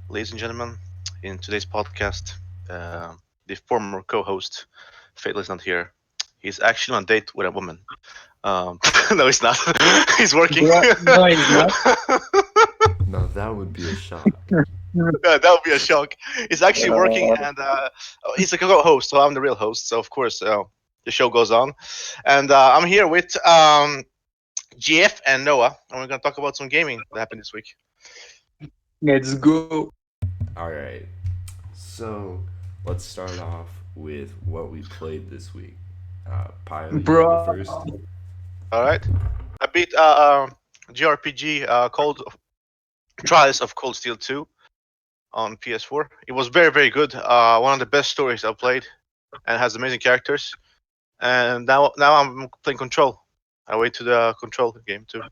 ladies and gentlemen. In today's podcast, uh, the former co-host, Fadel, is not here. He's actually on a date with a woman. No, he's not. He's working. Bro, no, it's not. Now that would be a shock. That would be a shock. He's actually working, and he's a co-host, so I'm the real host. So of course, the show goes on, and I'm here with GF and Noah, and we're gonna talk about some gaming that happened this week. Let's go. All right. So let's start off with what we played this week. Pyle, you Bro. go first. All right, I beat JRPG called Trials of Cold Steel 2 on PS4. It was very, very good. One of the best stories I've played, and has amazing characters. And now I'm playing Control. I wait to the Control game too.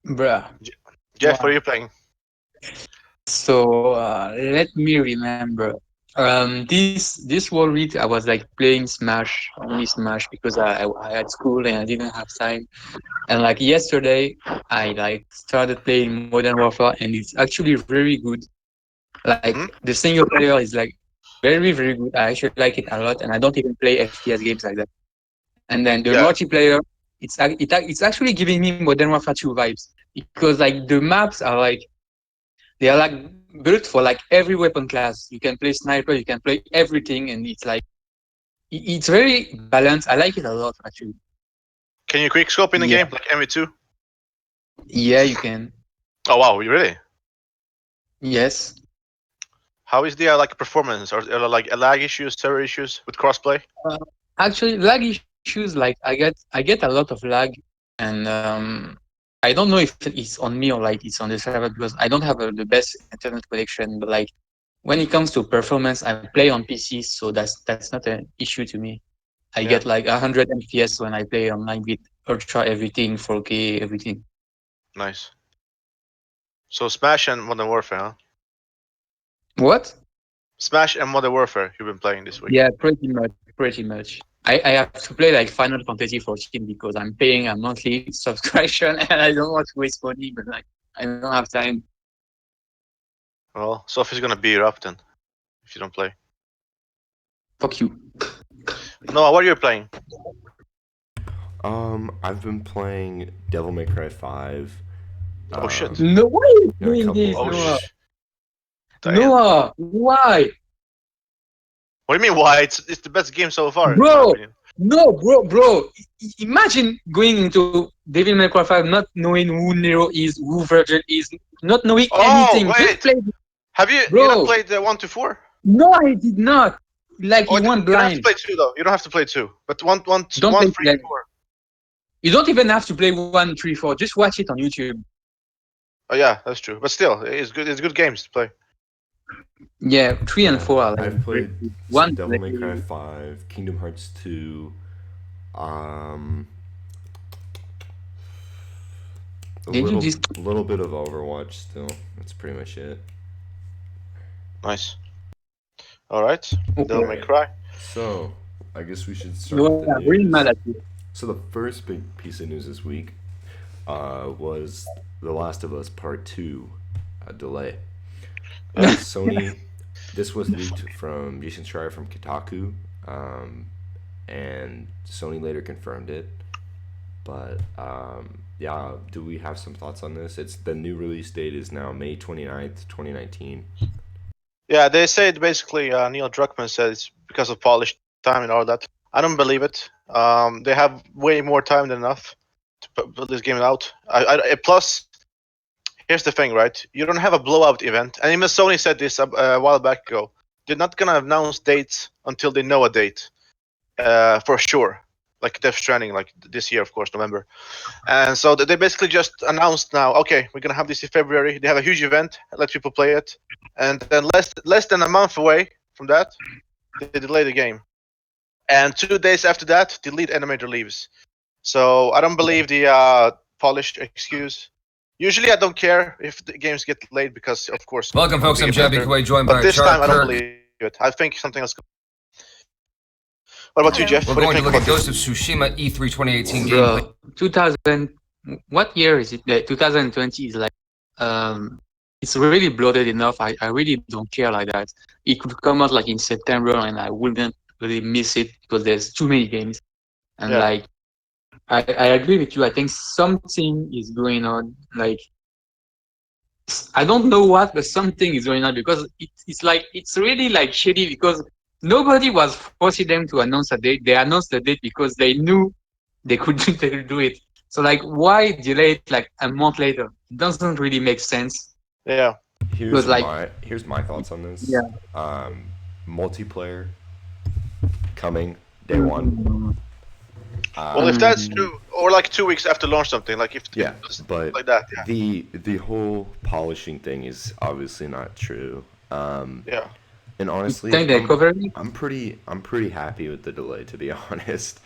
Bruh. Jeff, what are you playing? So let me remember. This whole week I was like playing Smash, only Smash because I had school and I didn't have time. And like yesterday, I like started playing Modern Warfare and it's actually very good. Like Hmm? the single player is like very very good. I actually like it a lot, and I don't even play FPS games like that. And then the Yeah, multiplayer, it's actually giving me Modern Warfare 2 vibes because like the maps are like they are like built for like every weapon class. You can play sniper, you can play everything, and it's like it's very balanced. I like it a lot actually. can you quick scope in the Yeah, game like MV2? yeah, you can. Oh wow, you really? Yes. How is the like performance or like lag issues, server issues with crossplay? Uh, Actually, lag issues like I get a lot of lag, and I don't know if it's on me or like it's on the server because I don't have the best internet connection. But like when it comes to performance, I play on PC, so that's not an issue to me. I get Yeah, like 100 FPS when I play online with ultra everything, 4K everything. nice. So Smash and Modern Warfare, huh? What? Smash and Modern Warfare you've been playing this week. Yeah, pretty much, pretty much. I have to play like Final Fantasy 14 because I'm paying a monthly subscription and I don't want to waste money, but like I don't have time. Well, Sophie's gonna beat you up then if you don't play. Fuck you. Noah, what are you playing? I've been playing Devil May Cry 5. Oh shit. No, why are you and a doing couple this, Oh others. Noah? damn. Noah, why? What do you mean why? It's the best game so far, in my Bro, opinion. no, bro. Imagine going into Devil May Cry 5 not knowing who Nero is, who Virgil is, not knowing Oh anything. Just wait, play, have you not bro. played the 1 to 4? No, I did not. Like Oh, you went you don't have to blind. play 2 though. You don't have to play 2, but Don't play 3, like 4. you don't even have to play 1, 3, 4. Just watch it on YouTube. Oh yeah, that's true. But still, it's good. It's good games to play. Yeah, 3 and 4 are like I've played one. some Devil Like, May Cry 5, Kingdom Hearts 2, um, a did you little, just little bit of Overwatch still. That's pretty much it. Nice. All right, Devil May Alright. Cry. So, I guess we should start No, with the I'm really news. mad at you. So the first big piece of news this week was The Last of Us Part 2 delay. Sony, this was leaked from Jason Schreier from Kotaku, and Sony later confirmed it. But yeah, do we have some thoughts on this? It's the new release date is now May 29th, 2019. Yeah, they said basically Neil Druckmann said it's because of polish time and all that. I don't believe it. They have way more time than enough to put this game out. Plus, here's the thing, right? You don't have a blowout event, and even Sony said this a while back ago. They're not gonna announce dates until they know a date, for sure. Like Death Stranding, like this year, of course, November. And so they basically just announced now, okay, we're gonna have this in February. They have a huge event, let people play it, and then less than a month away from that, they delay the game. And 2 days after that, the lead animator leaves. So I don't believe the polished excuse. Usually I don't care if the games get delayed because, of course, Welcome, folks. I'm bigger, Jabby better. Kuwait, joined But by this Char time I don't Kirk. believe it. I think something else. What about you, Jeff? We're What do you going to think look about at Ghost of Tsushima E3 2018 gameplay. Bro, 2000. What year is it? 2020 is like it's really bloated enough. I really don't care like that. It could come out like in September, and I wouldn't really miss it because there's too many games. And Yeah, like I agree with you. I think something is going on. Like I don't know what, but something is going on because it's like it's really like shady because nobody was forcing them to announce a date. They announced the date because they knew they could they could do it. So like why delay it like a month later? It doesn't really make sense. yeah. Because like Here's my thoughts on yeah. this. Multiplayer coming day one. Mm, Well, if that's mm, true, or like 2 weeks after launch something, like if Yeah, it's but like that, the whole polishing thing is obviously not true. yeah, And you honestly, think they covered it? I'm pretty happy with the delay, to be honest.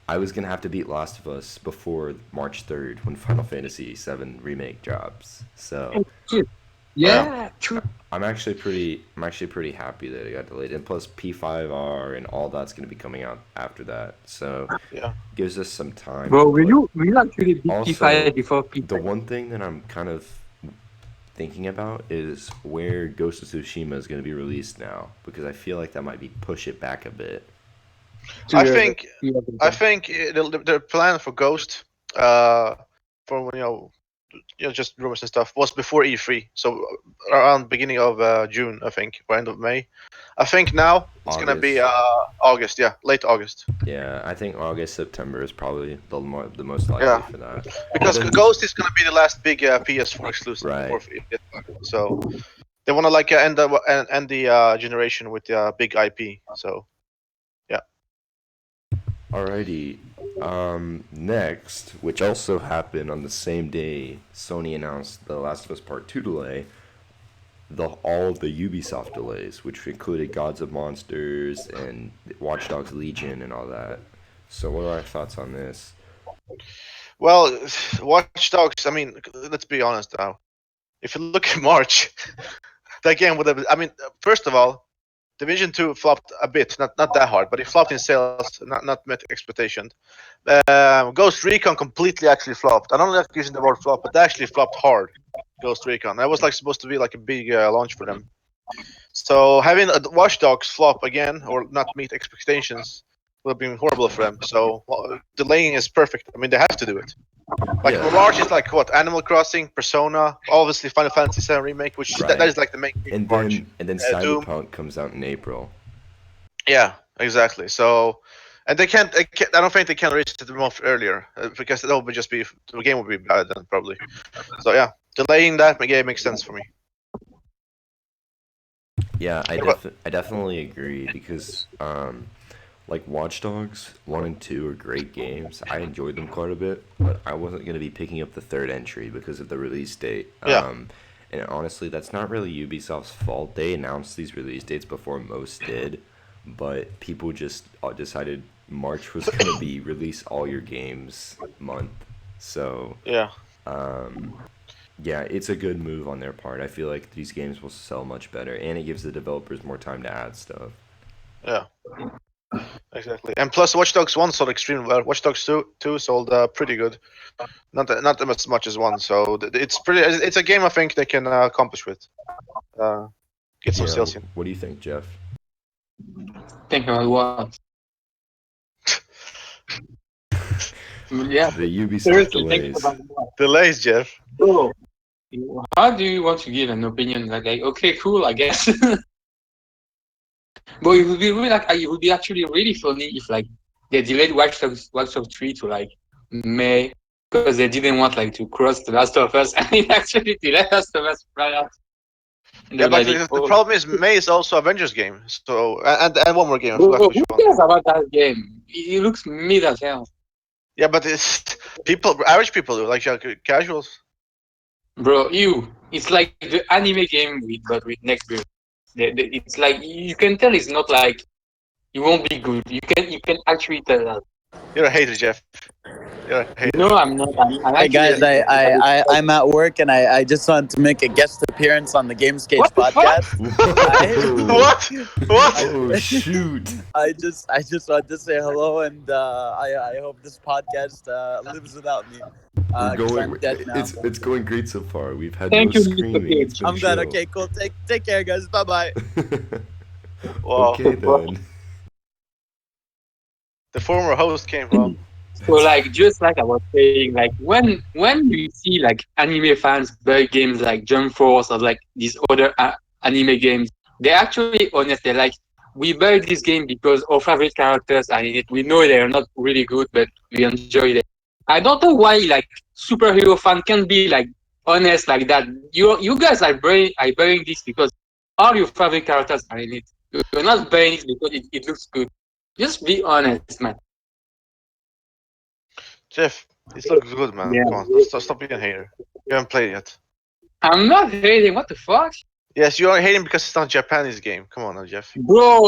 I was gonna have to beat Last of Us before March 3rd when Final Fantasy VII Remake drops. So Oh, shit. yeah, Yeah, true. I'm actually pretty happy that it got delayed. And plus P5R and all that's gonna be coming out after that. So yeah. gives us some time. Bro, But will you actually beat P5 also, before the P5? one thing that I'm kind of thinking about is where Ghost of Tsushima is going to be released now, because I feel like that might be push it back a bit. I 2 years, think 2 years I ago. think the plan for Ghost, uh, for just rumors and stuff, was before E3, so around beginning of June, I think, or end of May. I think now it's gonna be August. August, yeah, late August. Yeah, I think August, September is probably the most likely Yeah, for that. But because then, Ghost is gonna be the last big PS4 exclusive right. for so they wanna like end the generation with big IP. So yeah, Alrighty. Next, which also happened on the same day, Sony announced the Last of Us Part 2 delay, all of the Ubisoft delays, which included Gods of Monsters and Watch Dogs Legion and all that. So, what are our thoughts on this? well, Watch Dogs. I mean, let's be honest now. If you look at March, that game would have. I mean, first of all, Division 2 flopped a bit, not that hard, but it flopped in sales, not met expectations. Ghost Recon completely actually flopped. I don't like using the word flop, but they actually flopped hard. Ghost Recon. That was like supposed to be like a big launch for them. So having Watch Dogs flop again or not meet expectations would have been horrible for them. So delaying is perfect. I mean, they have to do it. Like Yeah, March is like what? Animal Crossing, Persona, obviously Final Fantasy VII remake, which that right. is like the main game of March. And then Doom. Cyberpunk comes out in April. Yeah, exactly. So, and I don't think they can reach it a month earlier because that would just be the game would be bad then probably. So yeah, delaying that game makes sense for me. Yeah, What about- I definitely agree because like Watch Dogs 1 and 2 are great games. I enjoyed them quite a bit, but I wasn't going to be picking up the third entry because of the release date. Yeah, And honestly, that's not really Ubisoft's fault. They announced these release dates before most did, but people just decided March was going to be release all your games month. So, yeah, um, yeah, it's a good move on their part. I feel like these games will sell much better, and it gives the developers more time to add stuff. yeah, exactly. And plus, Watch Dogs 1 sold extremely well. Watch Dogs 2 sold pretty good. Not as much as 1. So it's pretty. It's a game I think they can accomplish with. Uh, get some Yeah, sales in. what do you think, Jeff? Think about what? Yeah, The Ubisoft seriously, think delays. about what? Delays, Jeff. Bro, how do you want to give an opinion? Like okay, cool, I guess. But it would be really like it would be actually really funny if like they delayed Watch Dogs 3 to like May because they didn't want like to cross the Last of Us and it actually delayed Last of Us right out. And Yeah, they're but like, the oh, problem is May is also Avengers game. So and one more game. I forgot bro, which who one. cares about that game? It looks mid as hell. Yeah, but it's people, average people do like casuals. Bro, it's like the anime game but with next build. It's like you can tell it's not like it won't be good. You can actually tell that. You're a hater, Jeff. You're a hater. No, I'm not. I'm Hey actually. guys, I'm at work and I just wanted to make a guest appearance on the Games Cage What the fuck? podcast. I, Whoa! What? What? Oh shoot! I just wanted to say hello and I hope this podcast lives without me We're because going. I'm dead now. It's going great so far. We've had no Thank you, Mr. screaming. It's Cage. been I'm glad. chill. Okay, cool. Take care, guys. Bye bye. Wow. Okay then. The former host came home. So like just like I was saying, like when you see like anime fans buy games like Jump Force or like these other anime games, they're actually honest. They're like, we buy this game because our favorite characters are in it. We know they're not really good, but we enjoy it. I don't know why like superhero fan can be like honest like that. You guys are buying this because all your favorite characters are in it. You're not buying it because it looks good. Just be honest, man. Jeff, it looks good, man. Yeah. Come on, stop being a hater. You haven't played it yet. I'm not hating. What the fuck? Yes, you are hating because it's not a Japanese game. Come on now, Jeff. Bro,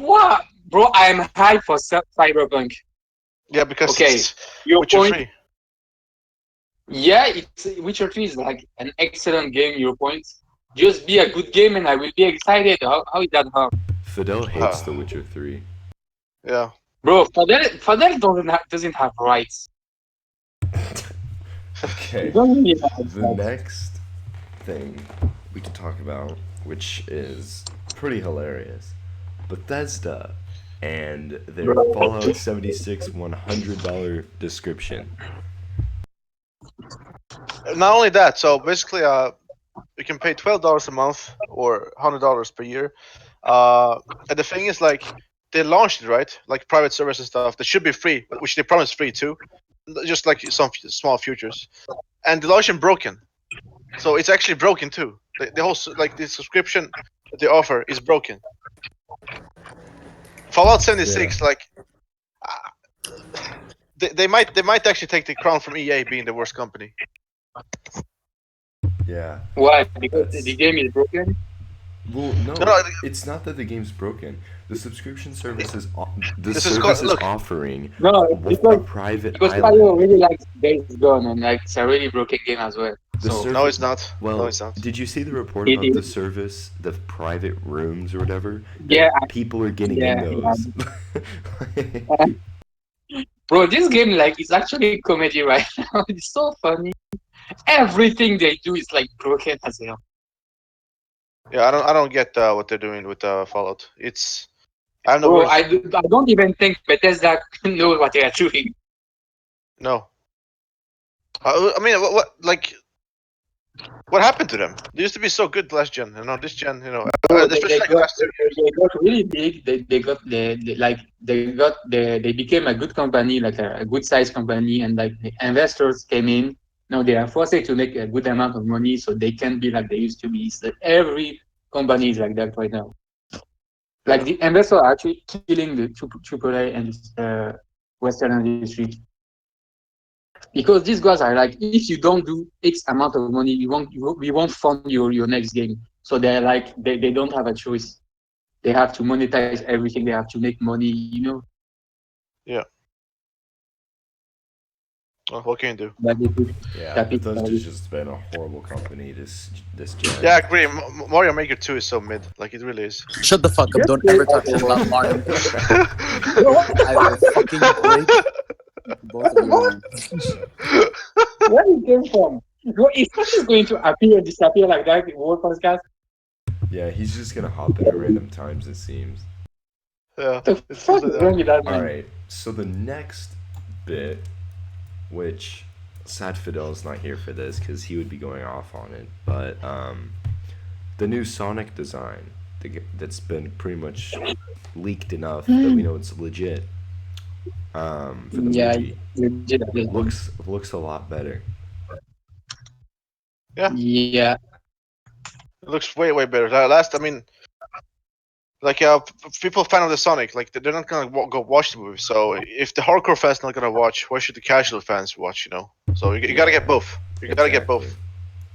what? Bro, I'm hyped for Cyberpunk. Yeah, because Okay, it's your Witcher point. 3. Yeah, it's Witcher 3 is like an excellent game. Your point. Just be a good game, and I will be excited. How is that hard, Fidel hates The Witcher 3. Yeah. bro? Fadel doesn't have rights. Okay. He doesn't really have The rights. next thing we can talk about, which is pretty hilarious, Bethesda and their Bro. Fallout 76 $100 description. Not only that, so basically, you can pay $12 a month or $100 per year. And the thing is, like, they launched it, right? Like private servers and stuff. They should be free, which they promised free too, just like some small futures. And the launch is broken, so it's actually broken too. The whole like the subscription that they offer is broken. Fallout 76, like, they might actually take the crown from EA being the worst company. Yeah. Why? Because the That's game is broken. well, no, No, it's not that the game's broken. The subscription service is the this is service called, is look. offering No, it's a because private Fire island. really likes Days Gone, and like it's a really broken game as well. The So No, service. it's not. Well, No, it's not. did you see the report it about the is. service, the private rooms or whatever? Yeah, That people are getting in yeah, those. yeah. Bro, this game like is actually comedy right now. It's so funny. Everything they do is like broken as hell. Yeah, I don't get what they're doing with Fallout. I have no Bro, words. I don't even think Bethesda knows what they are doing. No. I mean, what happened to them? They used to be so good last gen, this gen, Bro, especially like the last 2 years. they got really big. They became a good company, like a good size company, and like the investors came in. Now they are forced to make a good amount of money, so they can be like they used to be. So every company is like that right now. Like Yeah. the investors are actually killing the AAA and Western industry because these guys are like, if you don't do X amount of money, we won't fund your next game. So they're like they don't have a choice. They have to monetize everything. They have to make money. Yeah. Well, what can you do? That is it. Yeah, That is Bethesda's just been a horrible company this gen. Yeah, I agree. Mario Maker 2 is so mid. Like, it really is. Shut the fuck up! Just Don't play ever talk shit Overwatch. about Mario. Bro, what the I will fucking break both of you arms. where it came from? Bro, if that is going to appear and disappear like that in World Podcast, Yeah, he's just gonna hop in at random times, it seems. Yeah. the It seems fuck like is wrong that. with that man? Alright, so the next bit, which sad Fidel's not here for this because he would be going off on it, but the new Sonic design that's been pretty much leaked enough that we know it's legit. For the Yeah, movie legit. looks a lot better. Yeah. It looks way, way better. I mean, like, people fan of the Sonic, like, they're not gonna go watch the movie. So if the hardcore fans not gonna watch, why should the casual fans watch? So you gotta get both. You gotta get both. Exactly.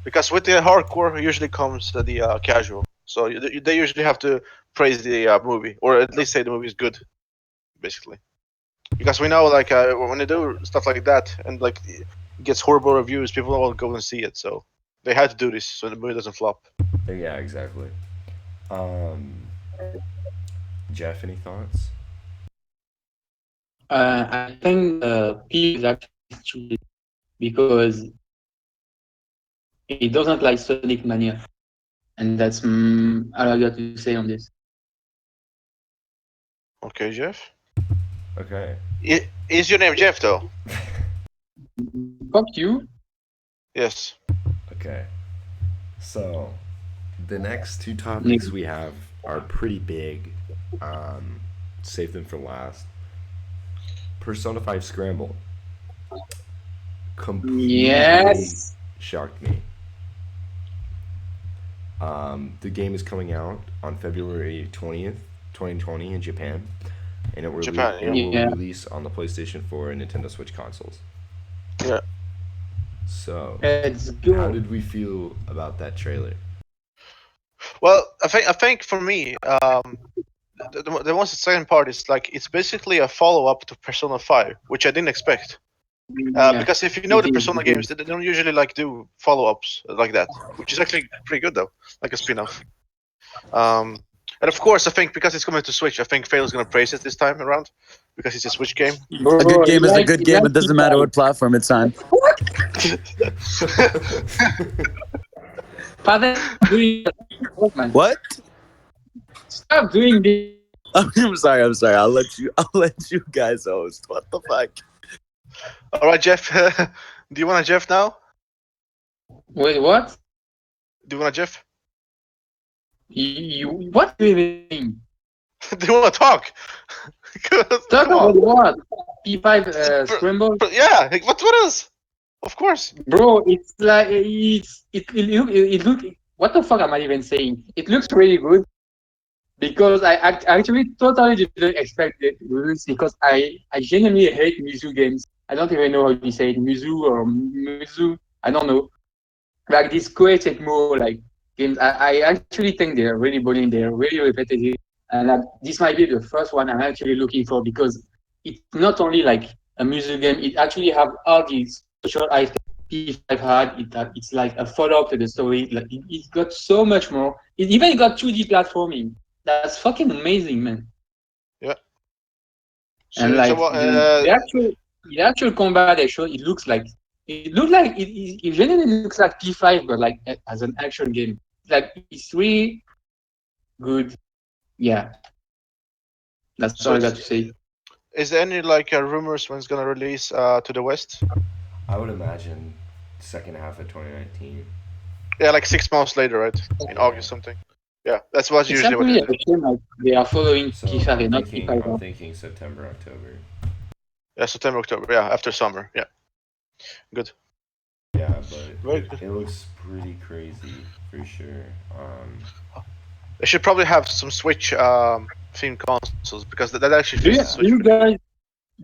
Because with the hardcore usually comes the casual. So they usually have to praise the movie, or at least say the movie is good, basically. because we know like when they do stuff like that and like it gets horrible reviews, people will go and see it. So they had to do this so the movie doesn't flop. Yeah, exactly. Um, Jeff, any thoughts? I think the P is actually stupid because it doesn't like Sonic Mania, and that's all I got to say on this. Okay, Jeff. Okay. Is your name Jeff though? Fuck you. Yes. Okay. So, the next two Nigga. topics we have are pretty big. Um, save them for last. Persona 5 Scramble completely Yes. shocked me. The game is coming out on February 20th, 2020 in Japan, and Japan. it Yeah. will Yeah. release on the PlayStation 4 and Nintendo Switch consoles. Yeah. So, Let's how go. did we feel about that trailer? Well, I think for me, the most exciting part is like it's basically a follow up to Persona 5, which I didn't expect. Yeah. Because if you know It the is. Persona It is. games, they don't usually like do follow ups like that, which is actually pretty good though, like a spin off. Um, and of course, I think because it's coming to Switch, I think Fail's gonna praise it this time around because it's a Switch game. A good Bro, game is a good it game. like It doesn't matter P5. what platform it's on. Fadel, stop doing that. Man. What? Stop doing this. I'm sorry. I'm sorry. I'll let you. I'll let you guys host. What the fuck? All right, Jeff. Do you want a Jeff now? Wait, what? Do you want a Jeff? What do you even think? Do you want to talk? Talk Come about on. what? P5 scramble? Yeah. What else? Of course. Bro, it's like it look what the fuck am I even saying? It looks really good because actually totally didn't expect it to release because I genuinely hate Mizu games. I don't even know how you say it, Mizu or Mizu. I don't know. Like these Koei Tecmo like games, I actually think they're really boring. They're really repetitive, and like this might be the first one I'm actually looking for because it's not only like a music game. It actually have all these social items P5 had. It's like a follow up to the story. Like it got so much more. It even got 2D platforming. That's fucking amazing, man. Yeah. And So like what? the actual combat they showed, it genuinely looks like P5, but like as an action game. Like it's really good. Yeah, that's all So I got to say. is there any like rumors when it's gonna release to the West? I would imagine second half of 2019. Yeah, like 6 months later, right? In Yeah. August something. Yeah, that's what's It's usually what actually they a do. shame like they are following So P5 and not P5. I'm thinking September, October. Yeah, September, October. Yeah, after summer. Yeah, good. Yeah, but Very good. it looks pretty crazy for sure. They should probably have some Switch themed consoles because that actually Do fits you, the do Switch you pretty good. guys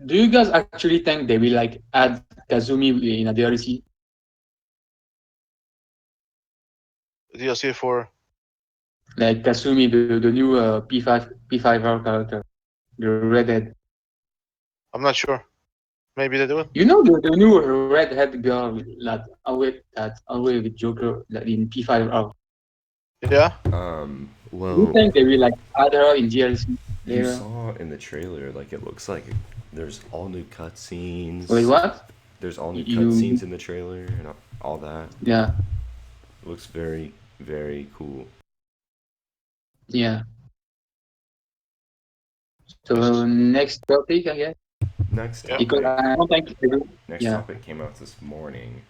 do you guys actually think they will like add Kazumi in a DLC? DLC for Like Kasumi, the new P5R character, the redhead. I'm not sure. Maybe they do it. You know the new redhead girl that always with Joker that in P5R. Yeah. Do you Well, think they will like add her in DLC you later? saw in the trailer, like it looks like there's all new Wait, cutscenes. what? There's all new You cutscenes in the trailer and all that. yeah, It looks very, very cool. yeah. Yes. So next topic, I guess, Next Yeah. because topic. I don't think Next yeah. topic came out this morning.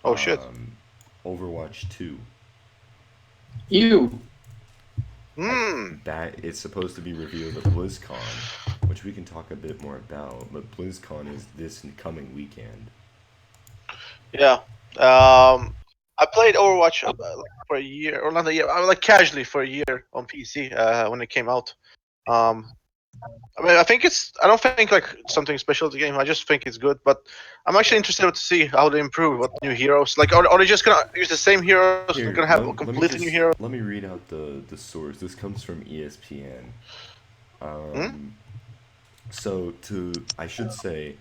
Oh shit. Overwatch 2. You Hmm. That it's supposed to be revealed at BlizzCon, which we can talk a bit more about. But BlizzCon is this coming weekend. Yeah. I played Overwatch like for a year, or not a year. I like casually for a year on PC when it came out. Um, I mean, I think it's. I don't think like something special to the game. I just think it's good. But I'm actually interested to see how they improve. What new heroes? Like, are they just gonna use the same heroes? They're gonna Here, have completely new heroes. let me read out the source. This comes from ESPN. Hmm? Um, So I should say,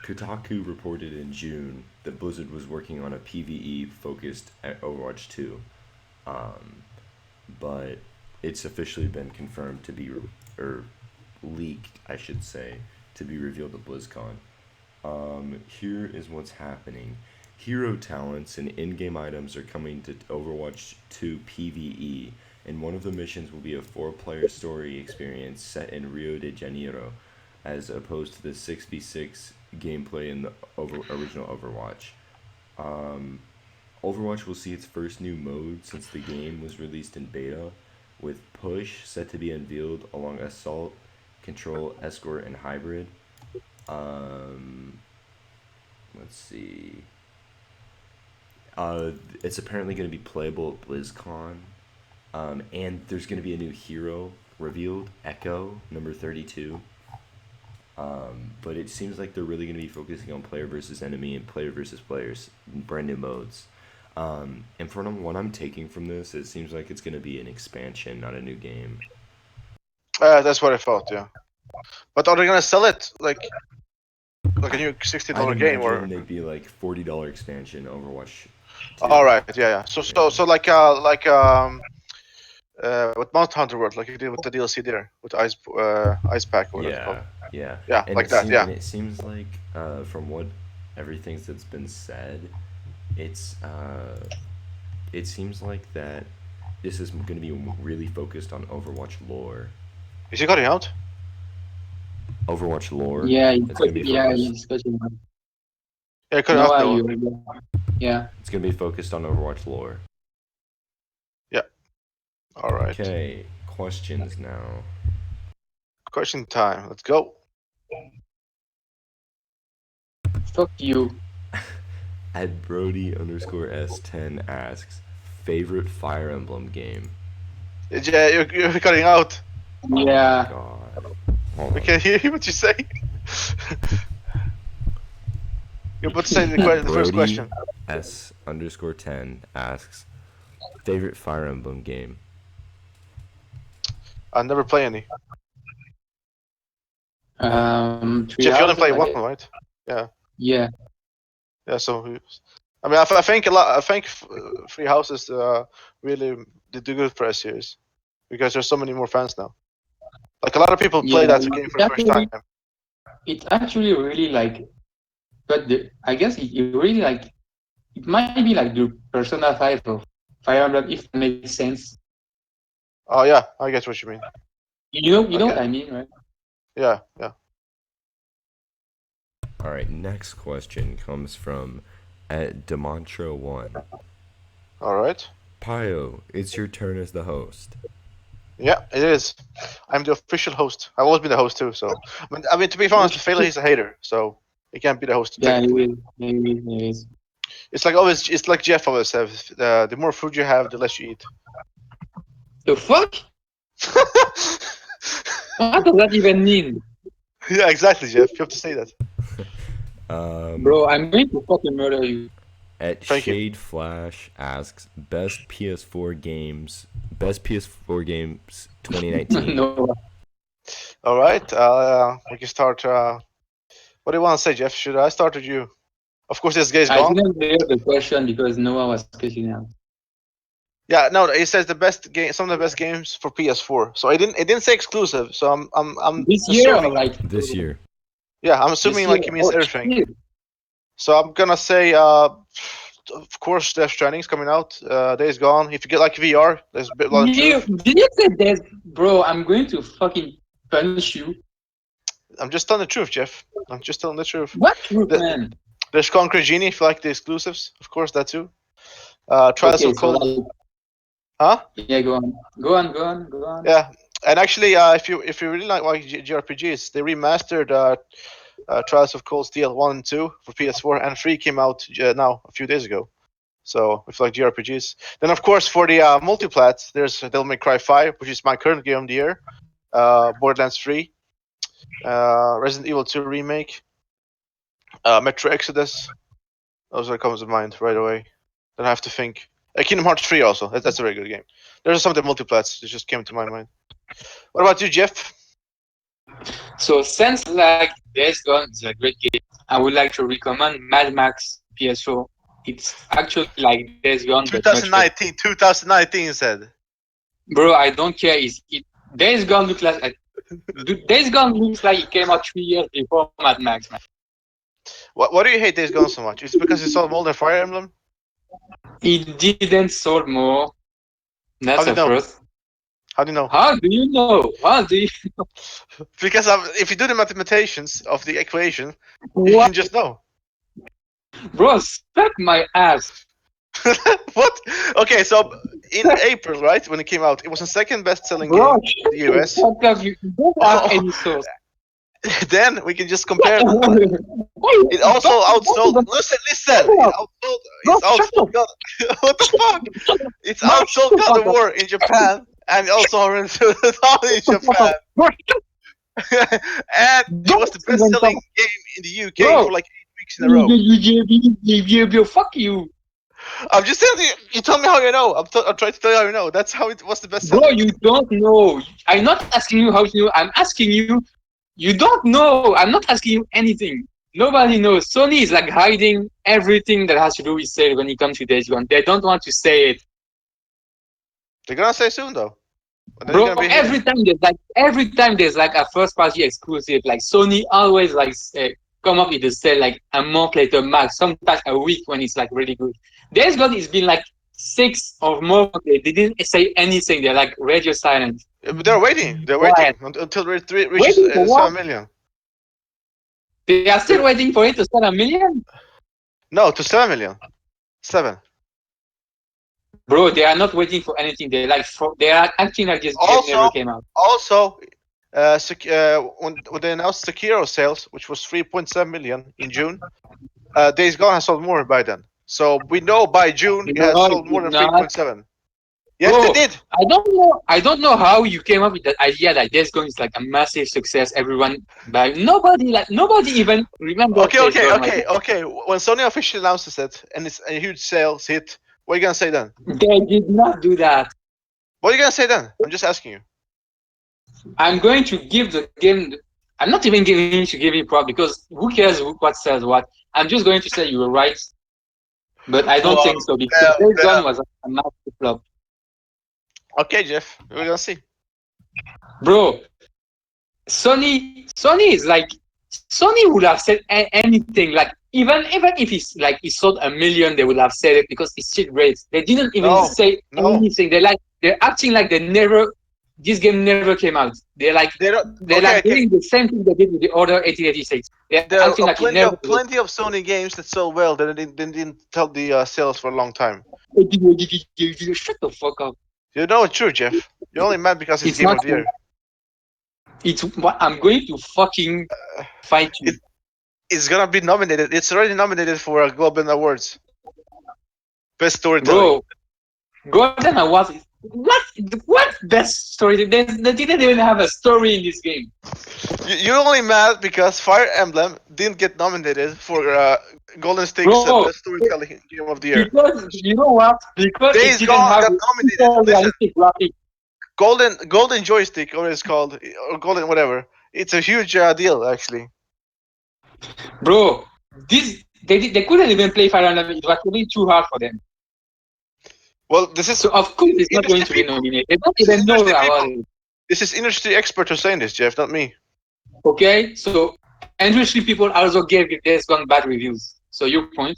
Kotaku reported in June that Blizzard was working on a PvE focused at Overwatch 2, um, but it's officially been confirmed to be or leaked, I should say, to be revealed at BlizzCon. Here is what's happening. Hero talents and in-game items are coming to Overwatch 2 PvE, and one of the missions will be a four-player story experience set in Rio de Janeiro, as opposed to the 6v6 gameplay in the original Overwatch. Um, Overwatch will see its first new mode since the game was released in beta, with Push set to be unveiled along Assault, Control, Escort, and Hybrid. Um, let's see. It's apparently going to be playable at BlizzCon, and there's going to be a new hero revealed, Echo, number 32. But it seems like they're really going to be focusing on player versus enemy and player versus players, brand new modes. And from what I'm taking from this, it seems like it's going to be an expansion, not a new game. That's what I thought. Yeah. But are they gonna sell it like a new $60 I'd game imagine or? they'd be like $40 expansion Overwatch 2. All right. Yeah. So with Monster Hunter World, like you did with the DLC there, with Ice Pack or whatever it's called. Yeah, yeah, Yeah, and like that. Yeah. it seems like from what everything that's been said, it's it seems like that this is going to be really focused on Overwatch lore. Is he cutting out? Overwatch lore. Yeah, It's going to be focused. he's cutting out. Yeah, cutting No, out though. yeah. It's going to be focused on Overwatch lore. All right. Okay, questions now. Question time. Let's go. Fuck you. At Brody _S10 asks, favorite Fire Emblem game. Yeah, you're cutting out. Yeah. Oh my God. Hold We on. can't hear what you say. You're about to say the first Brody question. S_10 asks, favorite Fire Emblem game. I never play any. Three Jeff, you only houses, play I one, guess. right? Yeah. Yeah. So, I mean, I think a lot. I think Free Houses really did do good for a series because there's so many more fans now. Like a lot of people play Yeah, that game for the first time. it actually really like, but I guess it really like, it might be like the Persona 5 of Fire Emblem, if it makes sense. Oh yeah, I get what you mean. You know Okay. what I mean, right? Yeah. All right, next question comes from at Demontro1. All right. Pio, it's your turn as the host. Yeah, it is. I'm the official host. I've always been the host too. So, I mean to be honest, Fadel, he's a hater, so he can't be the host Yeah, technically. it is. It's like always. It's like Jeff always says. The more food you have, the less you eat. The fuck? What does that even mean? Yeah, exactly, Jeff. You have to say that. Bro, I'm going to fucking murder you. At Thank you. Shade Flash asks, best PS4 games 2019. No. All right. We can start. What do you want to say, Jeff? Should I start with you? Of course, this guy's I gone. didn't hear the question because Noah was speaking out. Yeah, no, it says the best game, some of the best games for PS4. So it didn't say exclusive. So I'm This year or assuming. like This year. Yeah, I'm assuming like he means everything. So I'm gonna say, of course, Death Stranding's coming out. Days Gone. If you get like VR, there's a bit lot of truth. Did you say that, bro? I'm going to fucking punish you. I'm just telling the truth, Jeff. I'm just telling the truth. What truth, man? There's Concrete Genie if you like the exclusives, of course, that too. Trials Okay, of so Cold. like, Huh? yeah, go on. Yeah, and actually, if you really like JRPGs, they remastered Trials of Cold Steel 1 and 2 for PS4, and 3 came out now a few days ago. So if you like JRPGs, then of course for the multiplats, there's Devil May Cry 5, which is my current game of the year. Borderlands 3, Resident Evil 2 remake, Metro Exodus. Those are comes to mind right away. Then I have to think. Kingdom Hearts 3 also. That's a very good game. There's some of the multiplats that just came to my mind. What about you, Jeff? So since like Days Gone is a great game, I would like to recommend Mad Max PS4. It's actually like Days Gone but much better. 2019 you said. Bro, I don't care. Days Gone looks like Days Gone looks like it came out 3 years before Mad Max, man. Why do you hate Days Gone so much? Is it because it's sold more than Fire Emblem? It didn't sold more. How That's do a you know? first. How do you know? How do you know? How do you Because if you do the mathematicians of the equation, you what? can just know. Bro, suck my ass. What? Okay, so in April, right, when it came out, it was the second best-selling Bro, game in shut the the US. fuck up. You don't have any source. Then we can just compare them. Why you It also don't outsold. even Listen. shut up. Bro, It's shut outsold up. God. What the fuck? It's Bro, shut outsold the God fuck of up. War in Japan, and also already in Shut the fuck up. Japan. Bro, shut And it was don't the even best-selling talk. game in the UK Bro, for like 8 weeks in a row. fuck you. I'm just telling you. You tell me how you know. I'm trying to tell you how you know. That's how it was the Bro, best-selling. you don't know. I'm not asking you how to know. I'm asking you. You don't know. I'm not asking you anything. Nobody knows. Sony is like hiding everything that has to do with sale when it comes to Days Gone. They don't want to say it. They're gonna say soon though. And then it's Bro, gonna be hidden. every time there's like a first party exclusive, like Sony always like come up with a sale like a month later max, sometimes a week when it's like really good. Days Gone it's been like 6 or more months. They didn't say anything. They're like radio silent. But they're waiting. They're Quiet. waiting until it reaches Waiting for what? 7 million. They are still They're- waiting for it to sell a million? No, to 7 million. 7. Bro, they are not waiting for anything. They are acting like this game Also, never came out. also, when they announced Sekiro sales, which was 3.7 million in June, Days Gone has sold more by then. So we know by June it has No, it sold more did than not. 3.7. Yes, they Bro, did. I don't know. I don't know how you came up with that idea that Days Gone is like a massive success. Everyone, but nobody even remembers Days Gone right now. Okay. When Sony officially announces it and it's a huge sales hit, what are you gonna say then? They did not do that. What are you gonna say then? I'm just asking you. I'm going to give the game. I'm not even going to give it prop because who cares what sells what? I'm just going to say you were right, but I don't Well, think so because Days damn. Gone was a massive flop. Okay, Jeff, we're gonna see. Bro, Sony is like Sony would have said anything like even if it's like it sold a million they would have said it because it's still great. They didn't even No, say no, anything. They're acting like this game never came out. they don't. They're like Okay, doing the same thing they did with the other 1886. They're there acting are like it never plenty of Sony games that sold well that didn't tell the sales for a long time. shut the fuck up. You know it's true, Jeff. You're only mad because it's It's Game not of the true. Year. It's what I'm going to fucking fight you. It, it's gonna be nominated. It's already nominated for Golden Awards. Best storytelling. Bro, Golden Awards. What best story? They didn't even have a story in this game. You're only mad because Fire Emblem didn't get nominated for Golden Sticks Bro, Best Storytelling Game of the Year. because you know what? Because it Days didn't Gone have got nominated. super Listen, realistic graphics. Golden Joystick, or it's called, or Golden whatever. It's a huge deal, actually. Bro, they couldn't even play Fire Emblem. It was really too hard for them. Well, this is So of course it's not going industry to be people. nominated. They don't This is even know industry about people. it. This is industry experts who are saying this, Jeff, not me. Okay, so industry people also gave Days Gone bad reviews. So your point?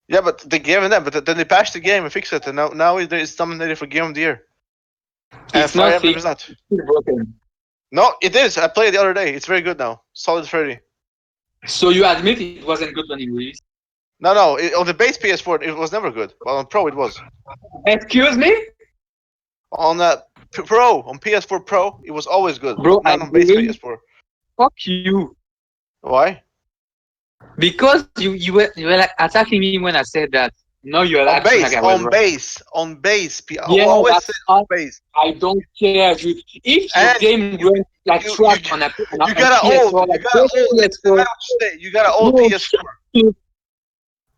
Yeah, but they gave them, but then they patched the game and fixed it, and now it's nominated for Game of the Year. And It's Fire not Emblem fixed. is not. It's still broken. No, it is. I played it the other day. It's very good now. Solid 30. So you admit it wasn't good when it released? No. On the base PS4, it was never good. But on Pro, it was. Excuse me, On Pro, on PS4 Pro, it was always good, bro. but I not on base will PS4. fuck you Why? because you were like attacking me when I said that. No, you're On acting like base, I was on wrong. base, on base. I Yeah, always say that's on fine. base. I don't care, dude. If your And game went like you track on you a got an old, PS4, you like got an base old. No PS4, matter what you say, you got an old bro, PS4. shit,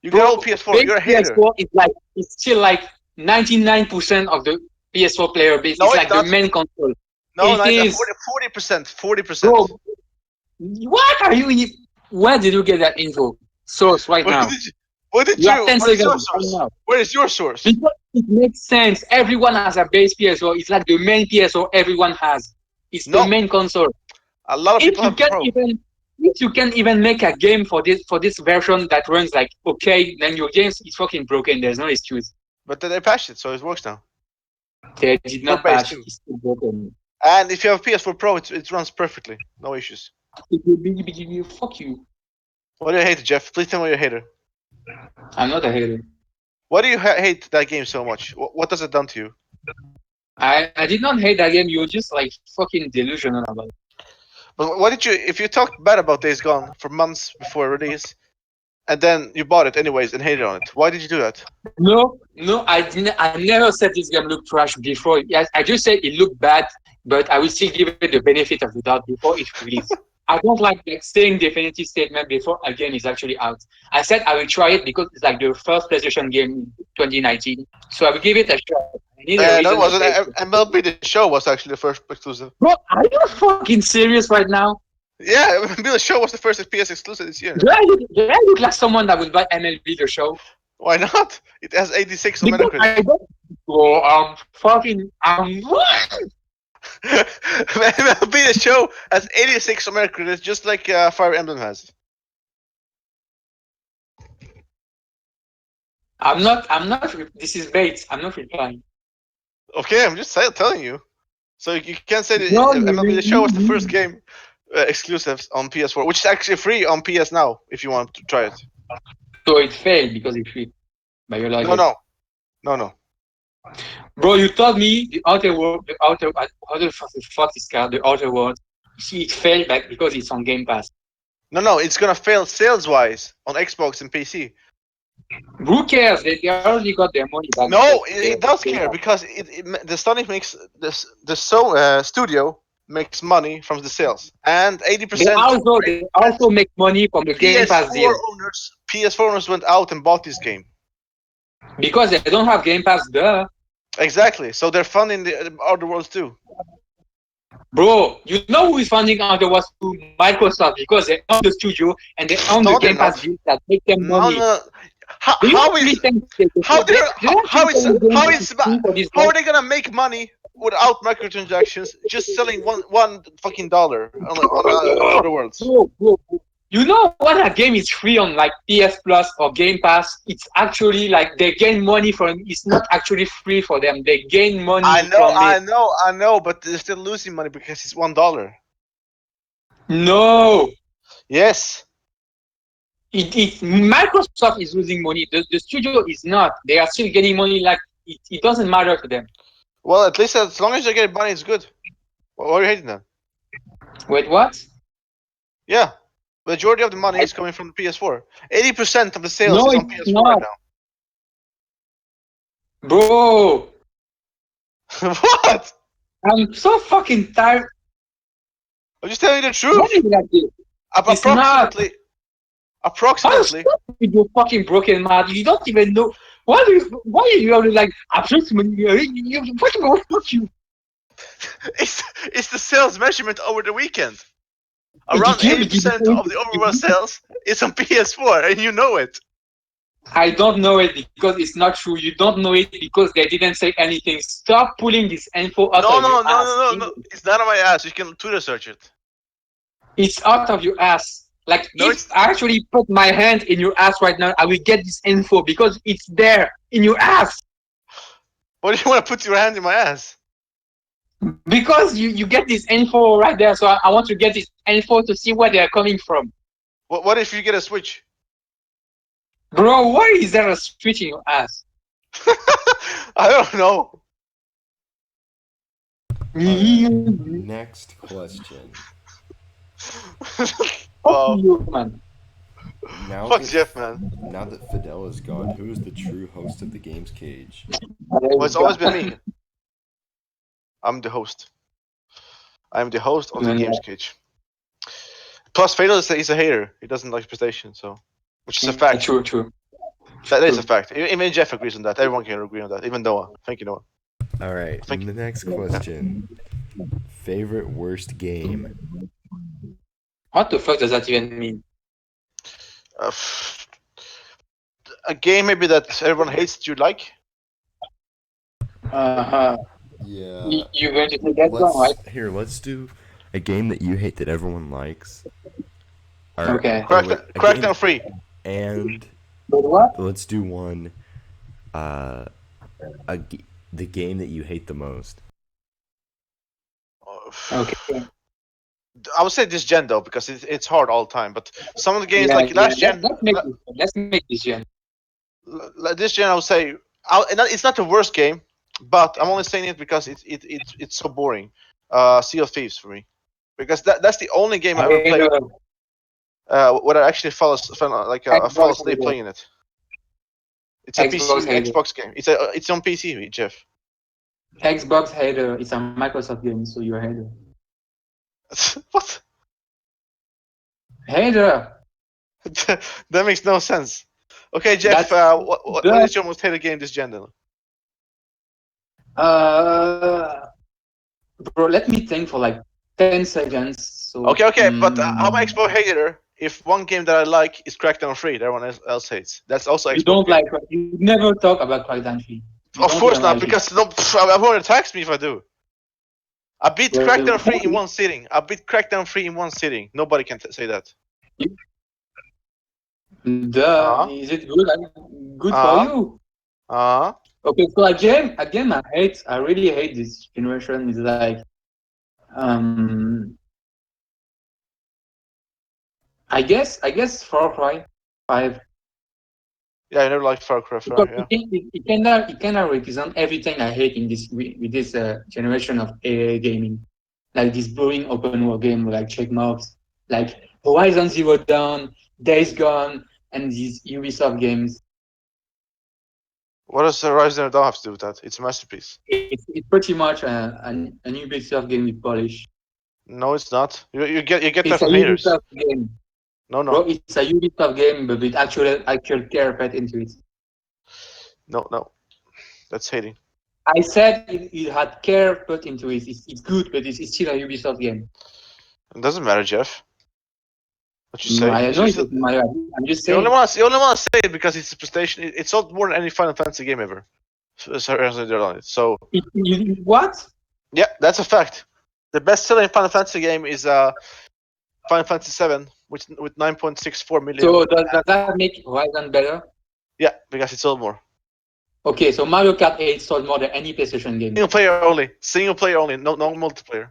You got old bro, PS4. base You're a hater. PS4 is like it's still like 99% of the PS4 player base. No, It's it's like the not. main console. No, It neither. is, 40%. 40%. bro. What are you? Where did you get that info? Source right Where now. did you? What did You have you? 10 What is your seconds right source? now. Where is your source? Because it makes sense. Everyone has a base PSO. It's like the main PSO everyone has. It's the No, main console. a lot of If people you have can Pro. even if you can even make a game for this version that runs like okay, then your game is fucking broken. There's no excuse. But they patched it, so it works now. They did For not base patch. too. It's still broken. And if you have PS4 Pro, it runs perfectly. No issues. Fuck you. What do you hate, Jeff? Please tell me you're a hater. I'm not a hater. Why do you hate that game so much? What does it done to you? I did not hate that game. You're just like fucking delusional about it. But what did you? If you talked bad about Days Gone for months before release, and then you bought it anyways and hated on it, why did you do that? No, I didn't. I never said this game looked trash before. Yes, I just said it looked bad, but I will still give it the benefit of the doubt before it released. I don't like saying definitive statement before a game is actually out. I said I will try it because it's like the first PlayStation game in 2019, so I will give it a shot. I need a No, reason it to wasn't. play it. MLB The Show was actually the first exclusive. Bro, are you fucking serious right now? Yeah, MLB The Show was the first PS exclusive this year. Do I look like someone that would buy MLB the show? Why not? It has 86 on Because Metacritic. I don't. Bro, fucking what? MLB The Show has 86 on Metacritic, just like Fire Emblem has. I'm not. This is bait. I'm not replying. Okay, I'm just telling you. So you can't say No, that MLB The Show was the first game exclusive on PS4, which is actually free on PS now if you want to try it. So it failed because it failed by your No, logic. no. Bro, you told me the outer world, outer fuck is called the outer world. See, it failed back because it's on Game Pass. No, it's gonna fail sales-wise on Xbox and PC. Who cares? They already got their money back. No, it does care because the Sony makes the studio makes money from the sales, and 80% They also make money from the Game Pass deal PS4 owners went out and bought this game. because they don't have Game Pass. Duh, Exactly. So they're funding the other worlds too. bro. You know who is funding Outer Worlds to Microsoft because they own the studio and they own the No, they're Game Pass not. deal that make them No, money. no. How, Do you how really is think how did how is for this how are they gonna make money without microtransactions? Just selling one fucking dollar on other worlds. Bro. You know when a game is free on like PS Plus or Game Pass, it's actually like they gain money from. It's not actually free for them. They gain money from it. I know, but they're still losing money because it's $1. No, Yes. it Microsoft is losing money. The studio is not. They are still getting money. Like it doesn't matter to them. Well, at least as long as they get money, it's good. Why are you hating them? Wait, what? Yeah. Majority of the money is coming from the PS4. 80% of the sales No, is on it's PS4 right not, bro. now. What? I'm so fucking tired. I'm just telling you the Why truth. is it like this? It's not. Approximately. Stop with your fucking broken mouth. You don't even know. Why are you always like, you fucking fuck you. It's the sales measurement over the weekend. Around 80% of the overall sales is on PS4, and you know it. I don't know it because it's not true. You don't know it because they didn't say anything. Stop pulling this info out of your ass. No. It's not on my ass. You can Twitter search it. It's out of your ass. Like No, if I actually put my hand in your ass right now, I will get this info because it's there in your ass. Why do you want to put your hand in my ass? Because you get this info right there. So I want to get this info to see where they're coming from. What if you get a Switch? Bro, why is there a switch in your ass? I don't know. Next question. Wow. Fuck you, man. Fuck Jeff, man. Now that Fadel is gone, who is the true host of the Games Cage? Well, it's always been me. I'm the host. I'm the host of the Games Cage. Plus, Fadel is a hater. He doesn't like PlayStation, so which is a fact. True. That is a fact. Even Jeff agrees on that. Everyone can agree on that. Even Noah. Thank you, Noah. All right. The next question. Favorite worst game? What the fuck does that even mean? F- a game maybe that everyone hates that you like. Uh-huh. Yeah. You're going to take that one, right? Let's do a game that you hate that everyone likes. Okay. Or wait, a game Crackdown free. and But what? let's do one uh the game that you hate the most. Okay. I would say this gen though because it's hard all the time. But some of the games Yeah, like yeah. last gen, Let's make this gen. like this gen, I would say it's not the worst game, but I'm only saying it because it's so boring. Sea of Thieves for me, because that's the only game I ever Hey, played where I actually fall Xbox asleep hater. playing it. It's a Xbox PC hater. Xbox game. It's on PC, Jeff. Xbox hater. It's a Microsoft game, so you're a hater. What? Hater. That makes no sense. Okay, Jeff. That's What the is your most hated game this gen then? uh bro, let me think for like 10 seconds. So Okay, but how am I Xbox hater if one game that I like is Crackdown 3 that everyone else hates? That's also you Xbox don't game. like you never talk about Crackdown 3. You Of don't course even not, like it. because no, everyone attacks me if I do. I beat Well, Crackdown 3 in one sitting. I beat Crackdown 3 in one sitting. Nobody can say that. duh, Uh is it good? Good for huh. you. Uh huh. Okay, so again, I really hate this generation. It's like, um, I guess Far Cry 5 Yeah, I never liked Far Cry because 4. Yeah. it cannot represent everything I hate in this with this generation of AA gaming, like this boring open world game like checkmarks, like Horizon Zero Dawn, Days Gone, and these Ubisoft games. What does Horizon Zero Dawn have to do with that? It's a masterpiece. It's pretty much an Ubisoft game with polish. No, it's not. You get that It's a from haters. Ubisoft game. No, Bro, no, it's a Ubisoft game, but with actual care put into it. no, no. That's hating. I said it had care put into it. It's good, but it's still a Ubisoft game. It doesn't matter, Jeff. What you No, say? I It's know it just doesn't matter. I'm just you only saying. want to you only want to say it because it's a PlayStation. It's sold more than any Final Fantasy game ever. Horizon Zero Dawn. So What? yeah, that's a fact. The best-selling Final Fantasy game is Final Fantasy 7 with 9.64 million. So does that make Horizon better? Yeah, because it sold more. Okay, so Mario Kart 8 sold more than any PlayStation game. Single player only. Single player only. No multiplayer.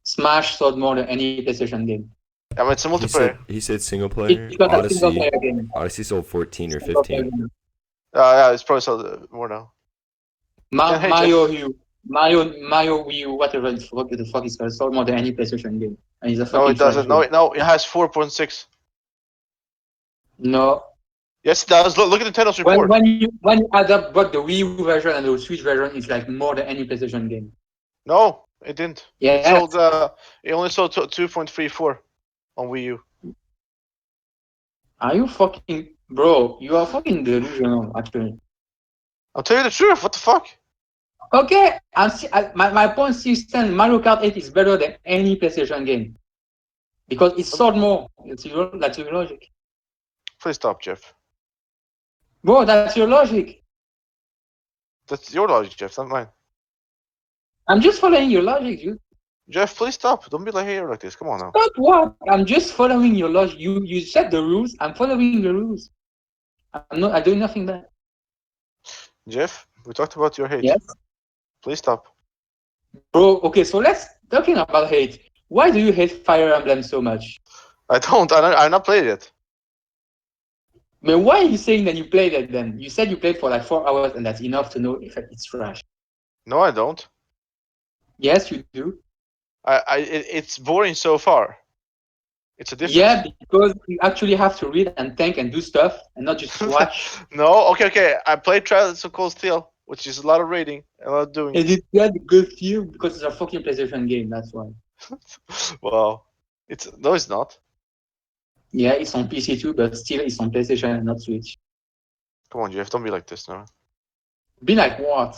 Smash sold more than any PlayStation game. I mean, it's a multiplayer. He said single It's player. because a single player game. Odyssey sold 14 or Single player 15. game. Yeah, it's probably sold more now. And hey, Mario Jeff. U, Mario Wii U, whatever the fuck is called, sold more than any PlayStation game, and it's a No, fucking it trash doesn't. No, game. it has 4.6. No, Yes, it does. Look at Nintendo's when report. when you when you add up both the Wii U version and the Switch version, it's like more than any PlayStation game. No, it didn't. It Yes. sold. It only sold 2.34 on Wii U. Are you fucking bro? You are fucking delusional, actually. I'll tell you the truth. What the fuck? Okay, my point still stands. Mario Kart 8 is better than any PlayStation game because it sold more. That's your logic, Please stop, Jeff. bro. That's your logic. That's your logic, Jeff, not mine. I'm just following your logic, dude. Jeff, please stop. Don't be like here like this. Come on now. Stop what? I'm just following your logic. You set the rules. I'm following the rules. I'm doing nothing bad. Jeff, we talked about your hate. Yes, Please stop. bro. Okay, so let's talking about hate. Why do you hate Fire Emblem so much? I don't. I've not played it. Man, why are you saying that you played it then? You said you played for like 4 hours and that's enough to know if it's trash. No, I don't. Yes, you do. It's boring so far. It's a difference. Yeah, because you actually have to read and think and do stuff and not just watch. No, okay. I played Trials of Cold Steel, which is a lot of reading, a lot of doing. And it's not good for you because it's a fucking PlayStation game, that's why. Wow. It's not. Yeah, it's on PC too, but still it's on PlayStation and not Switch. Come on, Jeff, don't be like this now. Be like what?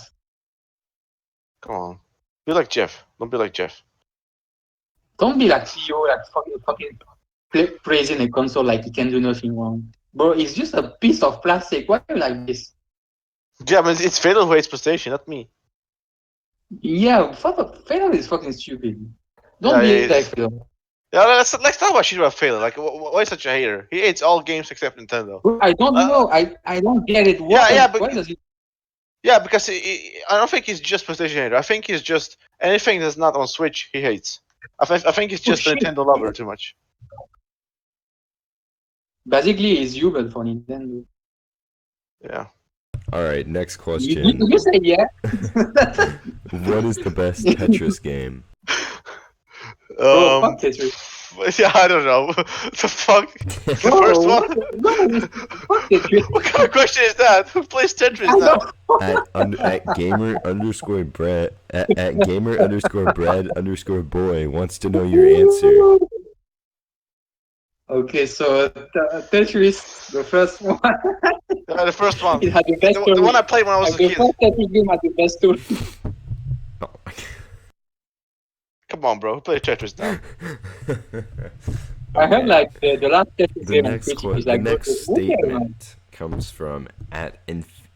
Come on. Be like Jeff. Don't be like Jeff. Don't be like CEO, like fucking praising a console like it can do nothing wrong. Bro, it's just a piece of plastic. Why are you like this? Yeah, but it's Fadel who hates PlayStation, not me. Yeah, Fadel is fucking stupid. Don't Yeah, be he like is. Fadel. Yeah, let's talk about shit about Fadel. Like, why is such a hater? He hates all games except Nintendo. Bro, I don't Uh, know. I don't get it. yeah, yeah, Why does it? yeah, because I don't think he's just PlayStation hater. I think he's just anything that's not on Switch he hates. I think he's Oh just a shit! Nintendo lover too much. Basically, it's Jubel for Nintendo. Yeah. All right, next You question. say yeah? What is the best Tetris game? Bro, fuck Tetris. Yeah, I don't know. The fuck? The first Bro, one? fuck Tetris. What kind of question is that? Who plays Tetris I now? don't. At gamer underscore bread at gamer underscore bread underscore boy wants to know your answer. Okay, so Tetris, the first one, Yeah, the first one. it had the best The one story. I played when I was Like a the kid. first Tetris game had the best story. Oh. Come on, bro. Who plays Tetris now? I heard Okay. like the last Tetris game on Twitch is The like next okay, man. statement comes from at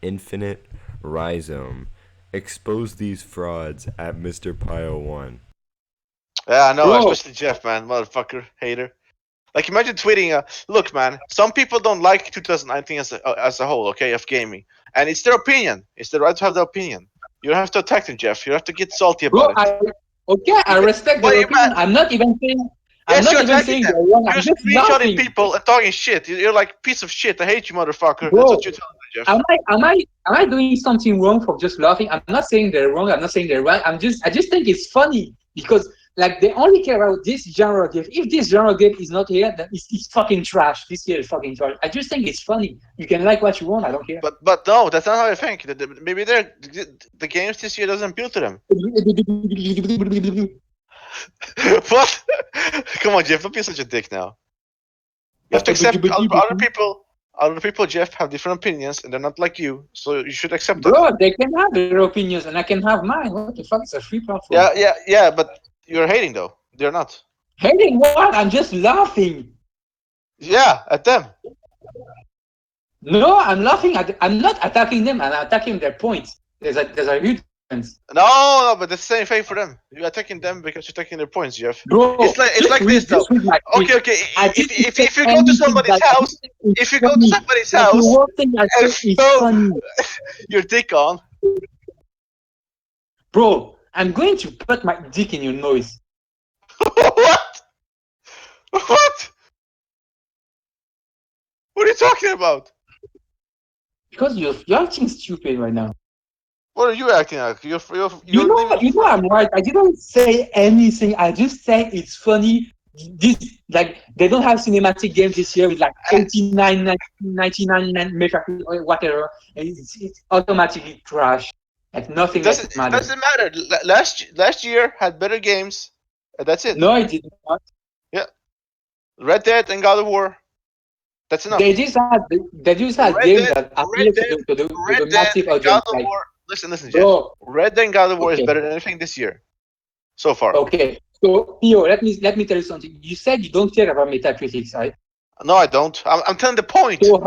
infinite rhizome. Expose these frauds at Mr. Pio 1. Yeah, I know. Bro, Especially Jeff, man. Motherfucker. Hater. Like, imagine tweeting, look, man, some people don't like 2019 as a whole, okay, of gaming. And it's their opinion. It's their right to have their opinion. You don't have to attack them, Jeff. You don't have to get salty bro, about it. I respect Why are their you opinion. mad? I'm Yes, not you're even attacking saying them. they're wrong. I'm You're just screenshotting laughing. people and talking shit. You're like, piece of shit. I hate you, motherfucker. That's Bro, what you're telling me, Jeff. am I doing something wrong for just laughing? I'm not saying they're wrong. I'm not saying they're right. I just think it's funny because like they only care about this genre game. If this genre game is not here, then it's fucking trash. This year is fucking trash. I just think it's funny. You can like what you want. I don't care. But no, that's not how I think. Maybe the games this year doesn't appeal to them. What? Come on, Jeff. Don't be such a dick now. You have to accept other people. Other people, Jeff, have different opinions, and they're not like you. So you should accept that. Bro, they can have their opinions and I can have mine. What the fuck? It's a free platform. Yeah. But you're hating though. They're not. Hating what? I'm just laughing. Yeah, at them. No, I'm laughing at. I'm not attacking them. I'm attacking their points. There's a huge difference. No, but the same thing for them. You're attacking them because you're taking their points, Jeff. Bro, It's like this though. just read my tweet. Okay. I didn't say If you go to anything somebody's that house, is if you go to funny. somebody's Like the house whole thing I and said is throw funny. your dick on, Bro, I'm going to put my dick in your nose. what? What? What are you talking about? Because you're acting stupid right now. What are you acting like? You're You know, leaving. I'm right. I didn't say anything. I just said it's funny. This like they don't have cinematic games this year with like 89, 99 Metacritic or whatever, and it's automatically trash. Like It nothing else it matters. doesn't matter. Last year had better games. That's it. No, it did not. Yeah, Red Dead and God of War. That's enough. They just had Red games Dead, that appeal Red Dead, to the massive and God audience. of Like, War. Listen, Jeff. bro, Red Dead and God of War is okay, better than anything this year so far. okay. So Theo, let me tell you something. You said you don't care about Metacritic, right? No, I don't. I'm telling the point. So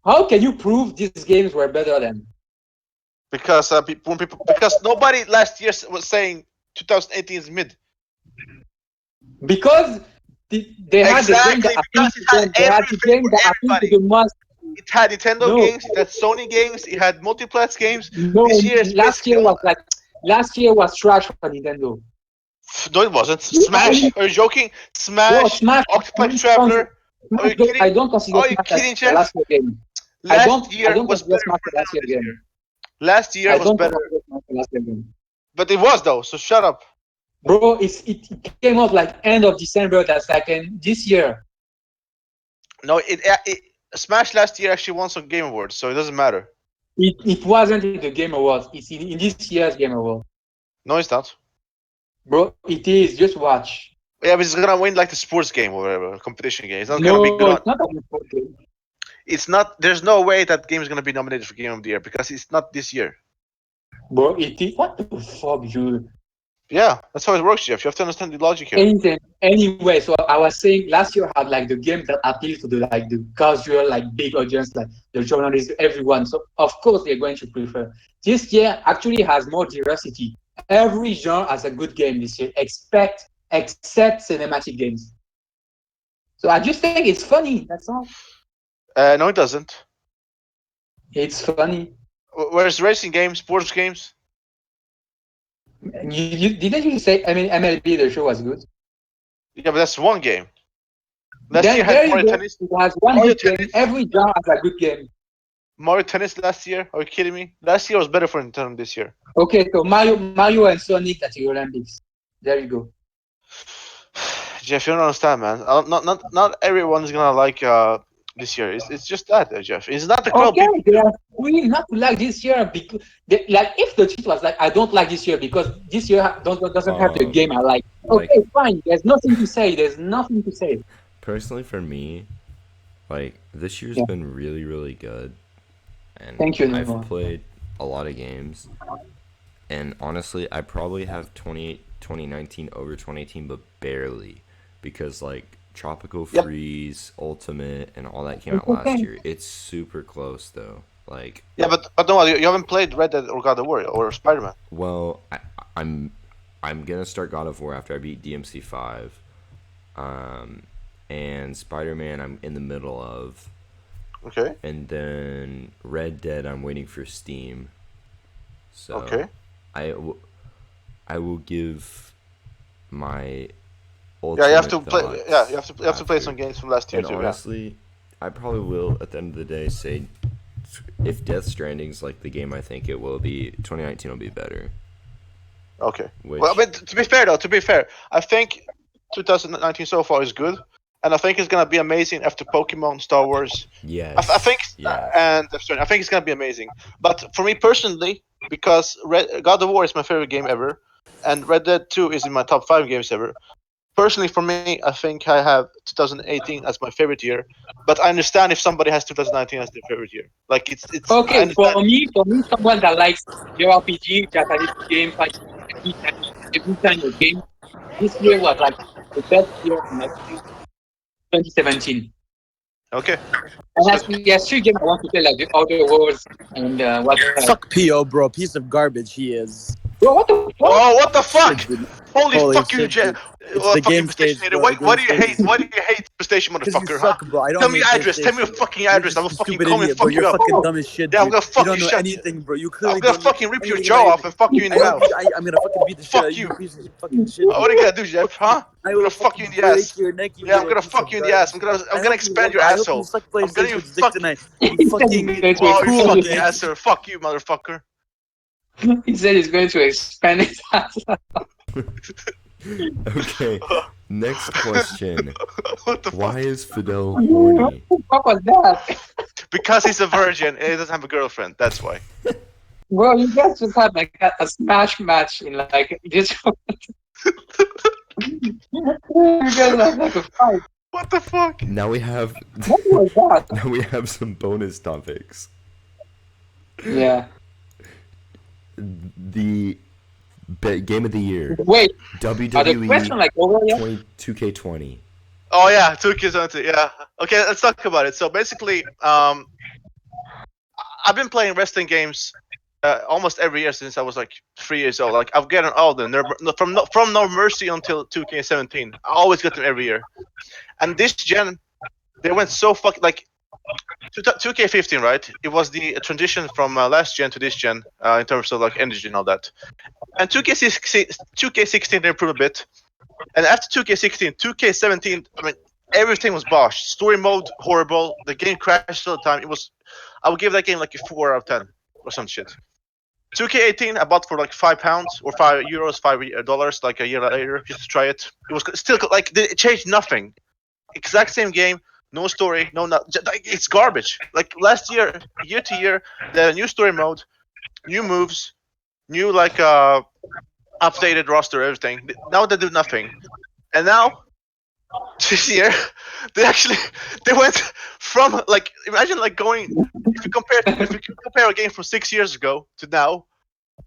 how can you prove these games were better than? Because because nobody last year was saying 2018 is mid. Because they had the game Exactly, that appealed because it to had them. They had the everything game for that appealed to everybody. the mass. It had Nintendo No, games, it had Sony games, it had multiplayer games. no. This year is basically Last year was trash for Nintendo. no, it wasn't. You Smash? Are you joking? bro, Smash, Smash. Octopath Traveler. Are you I kidding? don't consider Are you Smash as kidding, the Jeff? last year game. Last I year don't was consider better Smash for the last Nintendo year this game. year. Last year I was don't better, consider Smash the last year game. but it was though. So shut up. Bro, it came out like end of December. That's like this year. No, Smash last year actually won some Game Awards, so it doesn't matter. It wasn't in the Game Awards. It's in this year's Game Awards. No, it's not. Bro, it is. Just watch. Yeah, but it's gonna win like the sports game or whatever, competition game. It's not gonna be No, good on. it's not a good game. It's not. There's no way that game is gonna be nominated for Game of the Year because it's not this year. Bro, it is. What the fuck, you? Yeah, that's how it works, Jeff. You have to understand the logic here. Anything, anyway. So I was saying last year had like the game that appeal to the casual, like big audience, like the journalists, everyone. So of course they're going to prefer. This year actually has more diversity. Every genre has a good game this year, except cinematic games. So I just think it's funny. That's all. No, it doesn't. It's funny. Whereas racing games, sports games, You didn't you say? I mean, MLB the show was good. yeah, but that's one game. Last year Then had there you Mario go. Tennis. It has one Mario good game. Tennis. Every genre has a good game. Mario Tennis last year. Are you kidding me? Last year was better for Nintendo this year. Okay, so Mario and Sonic at the Olympics. There you go. Jeff, you don't understand, man. Not everyone is gonna like this year. It's just that, Jeff. It's not the crowd Okay, people. they are free not to like this year because like if the cheat was like I don't like this year because this year doesn't have the game I like. Like Okay, fine. There's nothing to say. There's nothing to say. personally for me, like this year's Yeah. been really really good, and Thank you, I've Noah. played a lot of games. And honestly, I probably have 2019 over 2018, but barely, because like Tropical Yep. Freeze, Ultimate, and all that came It's out last okay. year. It's super close though. Like, Yeah, but no, you haven't played Red Dead or God of War or Spider Man. well, I'm I'm gonna start God of War after I beat DMC 5, and Spider Man I'm in the middle of, Okay. and then Red Dead I'm waiting for Steam. So Okay. I w- I will give my Yeah, you have ultimate to play. thoughts Yeah, you have to play after. some games from last year And too. Yeah. honestly, I probably will at the end of the day say if Death Stranding's like the game I think it will be, 2019 will be better. Okay. Which Well, but to be fair though, I think 2019 so far is good, and I think it's gonna be amazing after Pokemon, Star Wars. I think, yes. and Death Stranding, I think it's gonna be amazing. But for me personally, because God of War is my favorite game ever, and Red Dead 2 is in my top 5 games ever. Personally, for me, I think I have 2018 as my favorite year. But I understand if somebody has 2019 as their favorite year. Like it's I Okay, understand. for me, someone that likes JRPG, Japanese game, fighting every time a game, this year was like the best year in like 2017. Okay. And So there's three games I want to play, like the Outer Worlds and what else? Fuck P.O., bro. Piece of garbage he is. Bro, what the fuck? oh, what the Shit, fuck! dude. Holy Holy fuck you, shit, dude. It's the fucking game PlayStation stage, hater. bro. The Why game do you stage hate? is. Why do you hate PlayStation, Because you motherfucker? Huh? suck, bro. I Tell don't me hate your address. Tell me your PlayStation. fucking You're address. I just will a fucking stupid come and idiot, bro. fuck You're you up. fucking dumb as shit, Yeah, I'm dude. gonna You fuck don't you know shut. anything, bro. You I'm clearly gonna don't know fucking rip your anything jaw about off anything. and fuck you in I the hope mouth. you. I'm gonna fucking beat the shit out Fuck of you, you. piece of fucking shit, What dude. are you gonna do, Jeff? Fuck you. Huh? I I'm gonna will fuck you fucking in the break ass. your neck, you Yeah, I'm little gonna piece fuck of you in the ass. garbage. I'm gonna expand your I hope you asshole. suck I'm gonna you PlayStation's dick fuck. tonight. He You said he's fucking going to Oh, you poodle fucking expand dick. asshole. Fuck you, motherfucker. he said he's going to expand it. Okay. Next question. What the fuck? Why is Fidel What horny? the fuck was that? Because he's a virgin and he doesn't have a girlfriend. That's why. Bro, you guys just had like a smash match in like this. You guys had like a fight. What the fuck? Now we have What was that? now we have some bonus topics. Yeah. The game of the year, Wait, are the WWE question like over yet? 2K20. Oh yeah, 2K20. Yeah. Okay, let's talk about it. So basically, I've been playing wrestling games almost every year since I was like 3 years old. Like I've gotten all of them. From No Mercy until 2K17. I always get them every year. And this gen, they went so fuck like 2K15, right? It was the transition from last gen to this gen in terms of like energy and all that. And 2K16 they improved a bit. And after 2K16, 2K17, I mean, everything was bosh. Story mode horrible. The game crashed all the time. I would give that game like a 4 out of 10 or some shit. 2K18 I bought for like £5 or €5, $5 like a year later just to try it. It was still like it changed nothing. Exact same game, no story, it's garbage. Like last year to year, the new story mode, new moves, new like updated roster, everything. Now they do nothing, and now this year they went from like imagine like going if you compare a game from 6 years ago to now.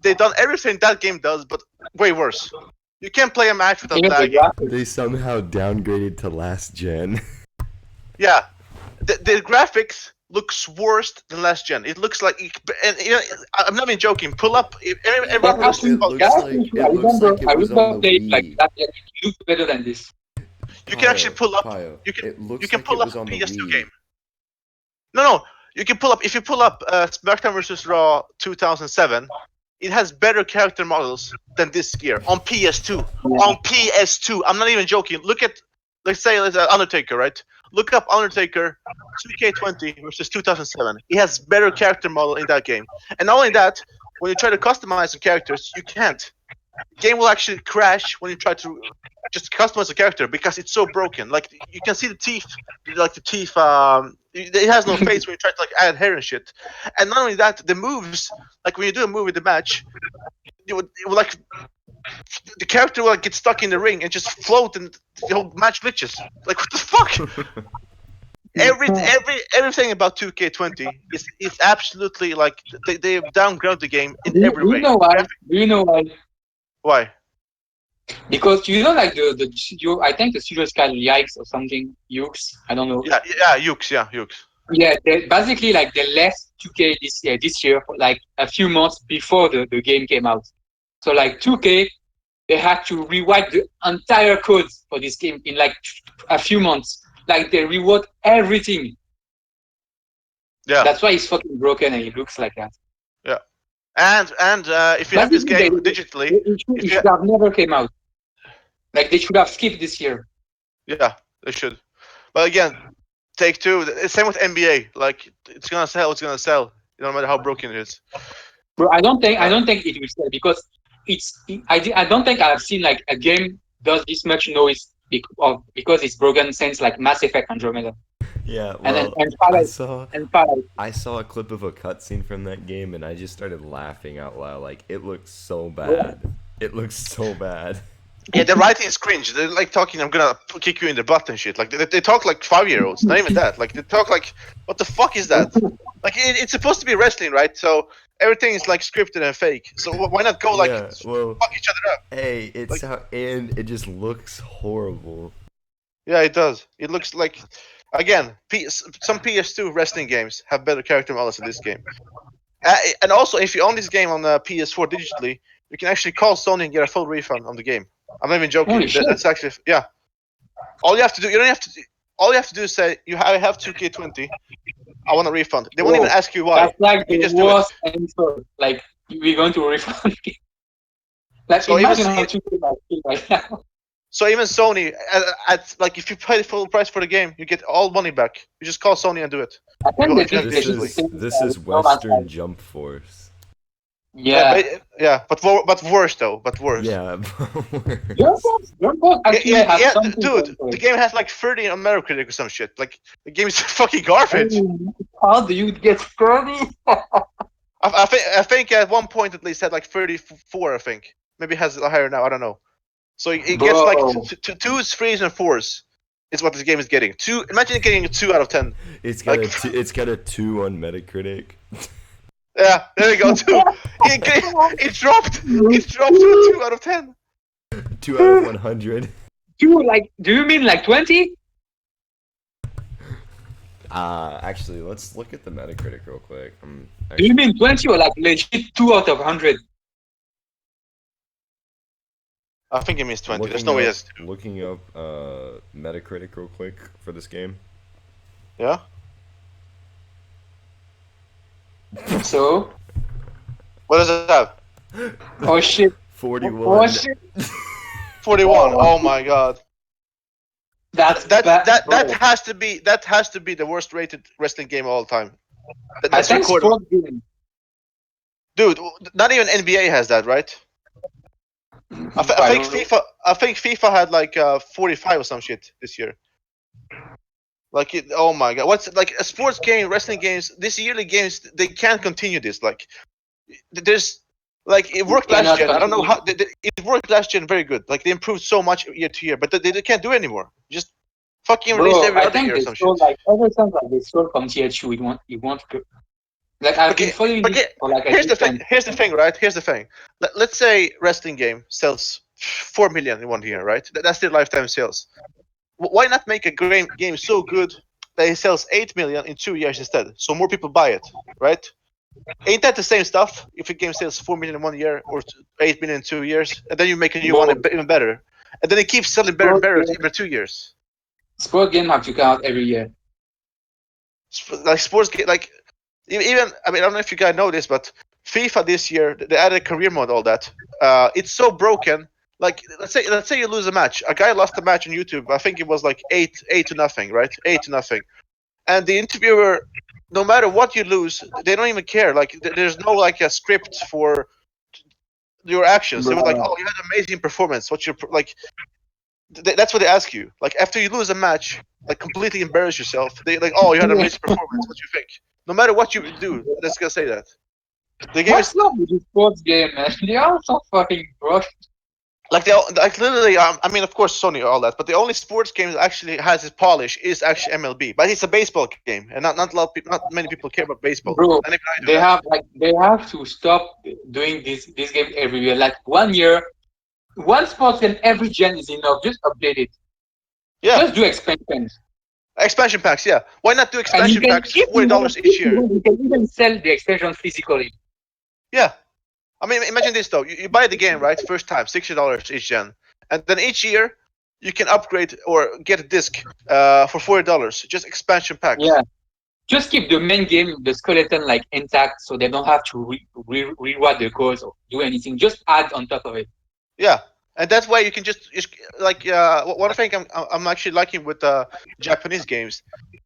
They done everything that game does, but way worse. You can't play a match without Even the lagging. graphics. They somehow downgraded to last gen. Yeah, the graphics looks worse than last gen. It looks like, and I'm not even joking. Pull up. Everyone But who listens, actually, It looks like I remember, it was on the playing like Wii. that. Like, it looked better than this. you can actually pull up. Pio. You can It you looks can like it pull up was a on the PS2 Wii. game. No, you can pull up. If you pull up SmackDown vs. Raw 2007, it has better character models than this year on PS2. Yeah. On PS2, I'm not even joking. Look at, let's say, Undertaker, right? Look up Undertaker 2K20 versus 2007. It has better character model in that game. And not only that, when you try to customize the characters, you can't. The game will actually crash when you try to just customize the character because it's so broken. Like you can see the teeth, like the teeth. It has no face when you try to like add hair and shit. And not only that, the moves, like when you do a move in the match, it would like the character will like get stuck in the ring and just float, and the whole match glitches. Like what the fuck? Everything about 2K20 is absolutely like they've downgraded the game in every Do you way. know why? Do you know why? Why? Because you know, like the studio, I think the studio is called Yikes or something. Yukes, I don't know. Yeah, Ukes, yeah, Ukes. Yeah, they basically like they left 2K this year for like a few months before the game came out. So like 2K, they had to rewrite the entire code for this game in like a few months. Like they rewrote everything. Yeah, That's why it's fucking broken and it looks like that. yeah. And if you have this Basically, game digitally, it if you should have never came out. Like they should have skipped this year. yeah, they should. But again, Take Two. It's same with NBA. Like it's gonna sell. It's gonna sell. No matter how broken it is. Bro, I Uh, don't think it will sell because I don't think I've seen like a game does this much noise because it's broken since like Mass Effect Andromeda Yeah, and then well, and I Fallout saw and Fallout. I saw a clip of a cutscene from that game and I just started laughing out loud. Like it looks so Yeah. bad. It looks so bad. yeah, the writing is cringe. They're like talking. I'm gonna kick you in the butt and shit. Like they talk like 5-year-olds. Not even that. Like they talk like, what the fuck is that? Like it's supposed to be wrestling, right? So everything is like scripted and fake. So why not go like Yeah, well, fuck each other up? hey, Like- and it just looks horrible. Yeah, it does. It looks like, again, some PS2 wrestling games have better character models than this game. And also, if you own this game on PS4 digitally, you can actually call Sony and get a full refund on the game. I'm not even joking. Holy shit. That's actually, yeah. All you have to do, you don't have to. All you have to do is say I have 2K20. I want a refund. They won't even Whoa. ask you why. That's like You the just do it. worst answer. Like we're going to refund. Like So even imagine how you feel right now. so even Sony, at like if you pay the full price for the game, you get all money back. You just call Sony and do it. I think they If you have did This digitally. the is same this is with No Man's Sky. Western Jump Force. Yeah. But worse though. But worse. Yeah. Your boss actually has something dude, going for the it. game has like 30 on Metacritic or some shit. Like the game is fucking garbage. Oh, how do you get 30? I think at one point at least had like 34. I think maybe it has higher now. I don't know. So it gets like Bro. twos, threes, and fours. Is what this game is getting. Two. Imagine getting a 2 out of 10. It's got Like- it's got a 2 on Metacritic. Yeah, there you go. 2. It dropped. It dropped to a 2 out of 10. 2 out of 100. Do you mean like 20? Actually, let's look at the Metacritic real quick. Do you mean 20 or like legit 2 out of 100? I think it means 20. There's no way it's 2. Looking up Metacritic real quick for this game. Yeah. So, What does it have? oh shit. 41. Oh shit. 41. Oh my god. That's That bro. has to be the worst rated wrestling game of all time. I That's think recorded. sport game. Dude, not even NBA has that, right? I think don't know. FIFA had like 45 or some shit this year. Like oh my god, what's like a sports game, wrestling games, these yearly games, they can't continue this. Like there's like it worked last cannot gen. I don't know how continue. it worked last gen very good. Like they improved so much year to year, but they can't do it anymore. Just fucking release Bro, every I other think year or they some shit. stole like ever since like they stole from THQ, it won't Like I've been Okay, following okay. it for like a Here's the thing. decade. Here's the thing, right? Here's the thing. Let's say wrestling game sells 4 million in 1 year, right? That's their lifetime sales. Why not make a game so good that it sells 8 million in 2 years instead, so more people buy it, right? Ain't that the same stuff? If a game sells 4 million in 1 year or 8 million in 2 years, and then you make a new one Bro, even better, and then it keeps selling better and sport better game, every 2 years. sport game have to come out every year. Like sports game, like even I mean I don't know if you guys know this, but FIFA this year they added a career mode, all that. It's so broken. Like let's say you lose a match. A guy lost a match on YouTube. I think it was like 8-0, right? 8-0. And the interviewer, no matter what you lose, they don't even care. Like there's no like a script for your actions. They were like, Bro. "Oh, you had an amazing performance. What's your like?" That's what they ask you. Like after you lose a match, like completely embarrass yourself. They like, "Oh, you had an amazing performance. What do you think?" No matter what you do, they're just gonna say that. The game is What's wrong with the sports game, man? They are so fucking broke. like like literally. I mean, of course, Sony all that, but the only sports game that actually has its polish is actually MLB. But it's a baseball game, and not a lot of people, not many people care about baseball, Bro, and even I do that. they have to stop doing this game every year. Like 1 year, one sports game every gen is enough. Just update it. Yeah, Just do expansions. expansion packs. Yeah, why not do And you expansion can packs if for you $40 want, each year? you can even sell the expansion physically. Yeah, I mean, imagine this though. You buy the game right first time, $60 each gen, and then each year you can upgrade or get a disc for $40. Just expansion packs. Yeah. Just keep the main game, the skeleton like intact, so they don't have to rewrite the codes or do anything. Just add on top of it. Yeah, and that's why you can just like one thing I'm actually liking with Japanese games,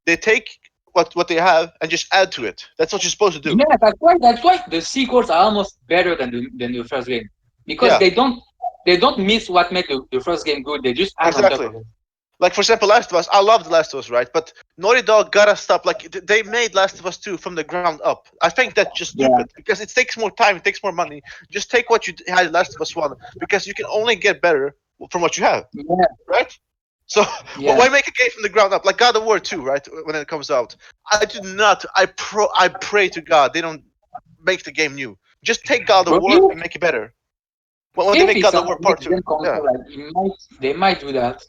they take what they have and just add to it. That's what you're supposed to do. Yeah, that's why the sequels are almost better than the first game because Yeah, they don't miss what made the first game good. They just add on top exactly. of it. Like for example, Last of Us. I loved Last of Us, right? But Naughty Dog gotta stop. Like they made Last of Us 2 from the ground up. I think that's just Yeah, stupid because it takes more time, it takes more money. Just take what you had in Last of Us 1 because you can only get better from what you have, yeah, right? So yeah. why make a game from the ground up like God of War 2, right? When it comes out, I do not. I pray to God they don't make the game new. Just take God of But War and make it better. When they if make it's God of on War a Part next 2, gen yeah, console, like they might do that.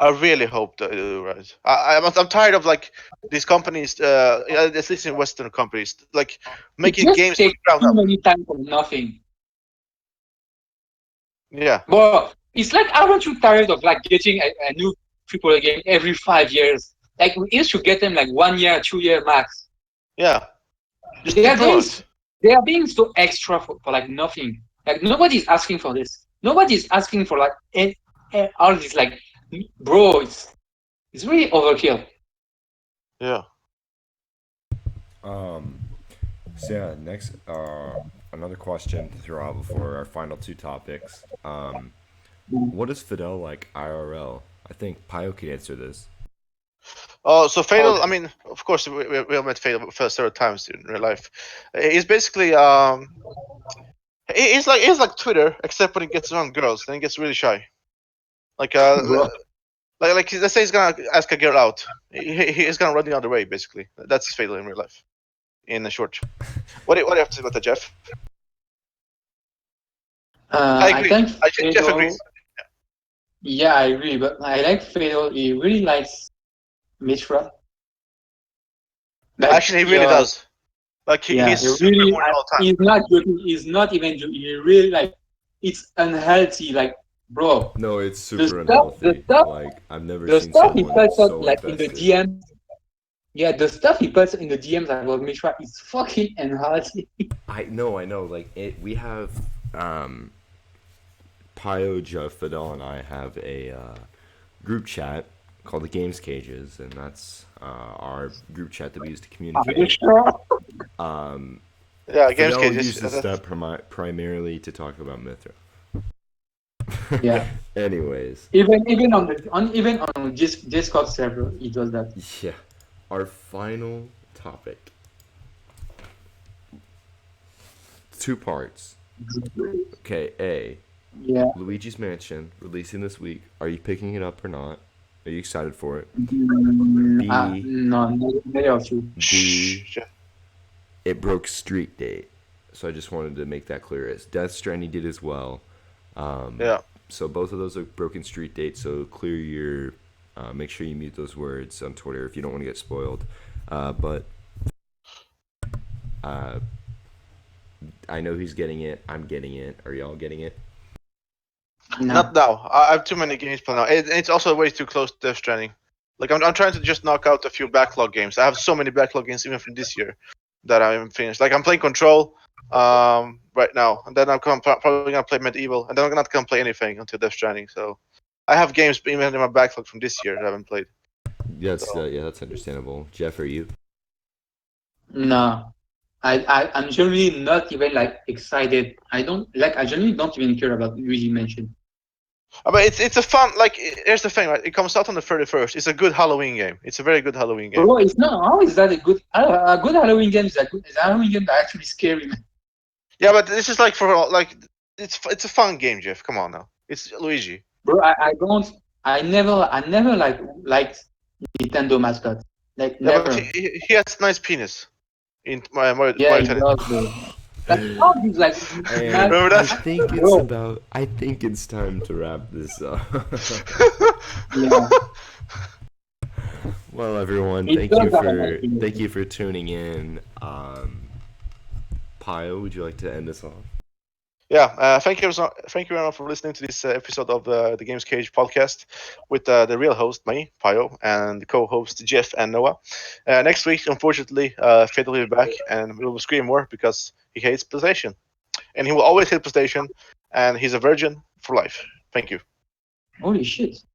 I really hope that they do right. I'm tired of like these companies, at least in Western companies, like It making just games from takes the ground too up. many time for nothing. Yeah, But it's like, aren't you tired of like getting a new AAA game every 5 years? Like we used to get them like 1 year, 2 year max. yeah, just They are improve doing on s- it. they are being so extra for like nothing. Like nobody's asking for this. Nobody's asking for like all this. Like, bro, it's really overkill. Yeah. Um, so yeah, next, another question to throw out before our final two topics. What is Fidel like IRL? I think Pio could answer this. Oh, so Fadel. I Okay. mean, of course, we all met Fadel for several times in real life. He's basically he's like Twitter, except when he gets around girls, then he gets really shy. Like Bro, let's say he's gonna ask a girl out, he's gonna run the other way. Basically, that's Fadel in real life. In a short, what do you have to say about that, Jeff? I I agree. think Jeff Fadel. agrees. Yeah, I agree, but I like Fadel. He really likes Mitra. Like, Actually, he really yeah, does. Like yeah, he's he super really. horny all the time. He's not joking. He's not even joking. He really like. It's unhealthy. Like, bro, No, it's the super stuff, the unhealthy. stuff, Like I've never the seen stuff he someone puts out so like in the invested. DMs. Yeah, the stuff he puts in the DMs about Mitra is fucking unhealthy. I know. Like we have, Pio, Jeff, Fidel, and I have a group chat called the Games Cages, and that's our group chat that we use to Are you communicate. sure? Um, Yeah, games Fidel cages. uses that primarily to talk about Mithra. Yeah. Anyways, Even on Discord server, he does that. yeah, our final topic. Two parts. Okay, A. Yeah. Luigi's Mansion releasing this week. Are you picking it up or not? Are you excited for it? B. No, neither of you. B. Shh. it broke street date. So I just wanted to make that clear. As Death Stranding did as well. Yeah. So both of those are broken street dates. So clear your, make sure you mute those words on Twitter if you don't want to get spoiled. But I know who's getting it. I'm getting it. Are y'all getting it? No. Not now. I have too many games planned now. It's also way too close to Death Stranding. Like I'm trying to just knock out a few backlog games. I have so many backlog games even from this year that I haven't finished. Like I'm playing Control right now, and then probably gonna play Medieval, and then I'm not gonna play anything until Death Stranding. So I have games even in my backlog from this year that I haven't played. That's So. yeah, that's understandable. Jeff, are you? No. I'm generally not even like excited. I generally don't even care about Luigi Mansion. I mean, it's a fun. Like here's the thing, right? It comes out on the 31st. It's a good Halloween game. It's a very good Halloween game. Bro, it's not. How is that a good Halloween game? Is a Halloween game that actually scary, man. Yeah, but this is like it's a fun game, Jeff. Come on now. It's Luigi. Bro, I never liked Nintendo mascots. Like Yeah, but never. he has nice penis in Yeah, Mario it Tennis. does, bro. Like how these like And Remember I that? think it's bro. about. I think it's time to wrap this up. Yeah, Well, everyone, it thank does you have a nice for penis. thank you for tuning in. Pio, would you like to end us off? Yeah, thank you, thank you everyone for listening to this episode of the Games Cage podcast with the real host, me, Pio, and the co-host Jeff and Noah. Next week, unfortunately, Fadel will be back, and we will scream more because he hates PlayStation, and he will always hate PlayStation, and he's a virgin for life. Thank you. Holy shit.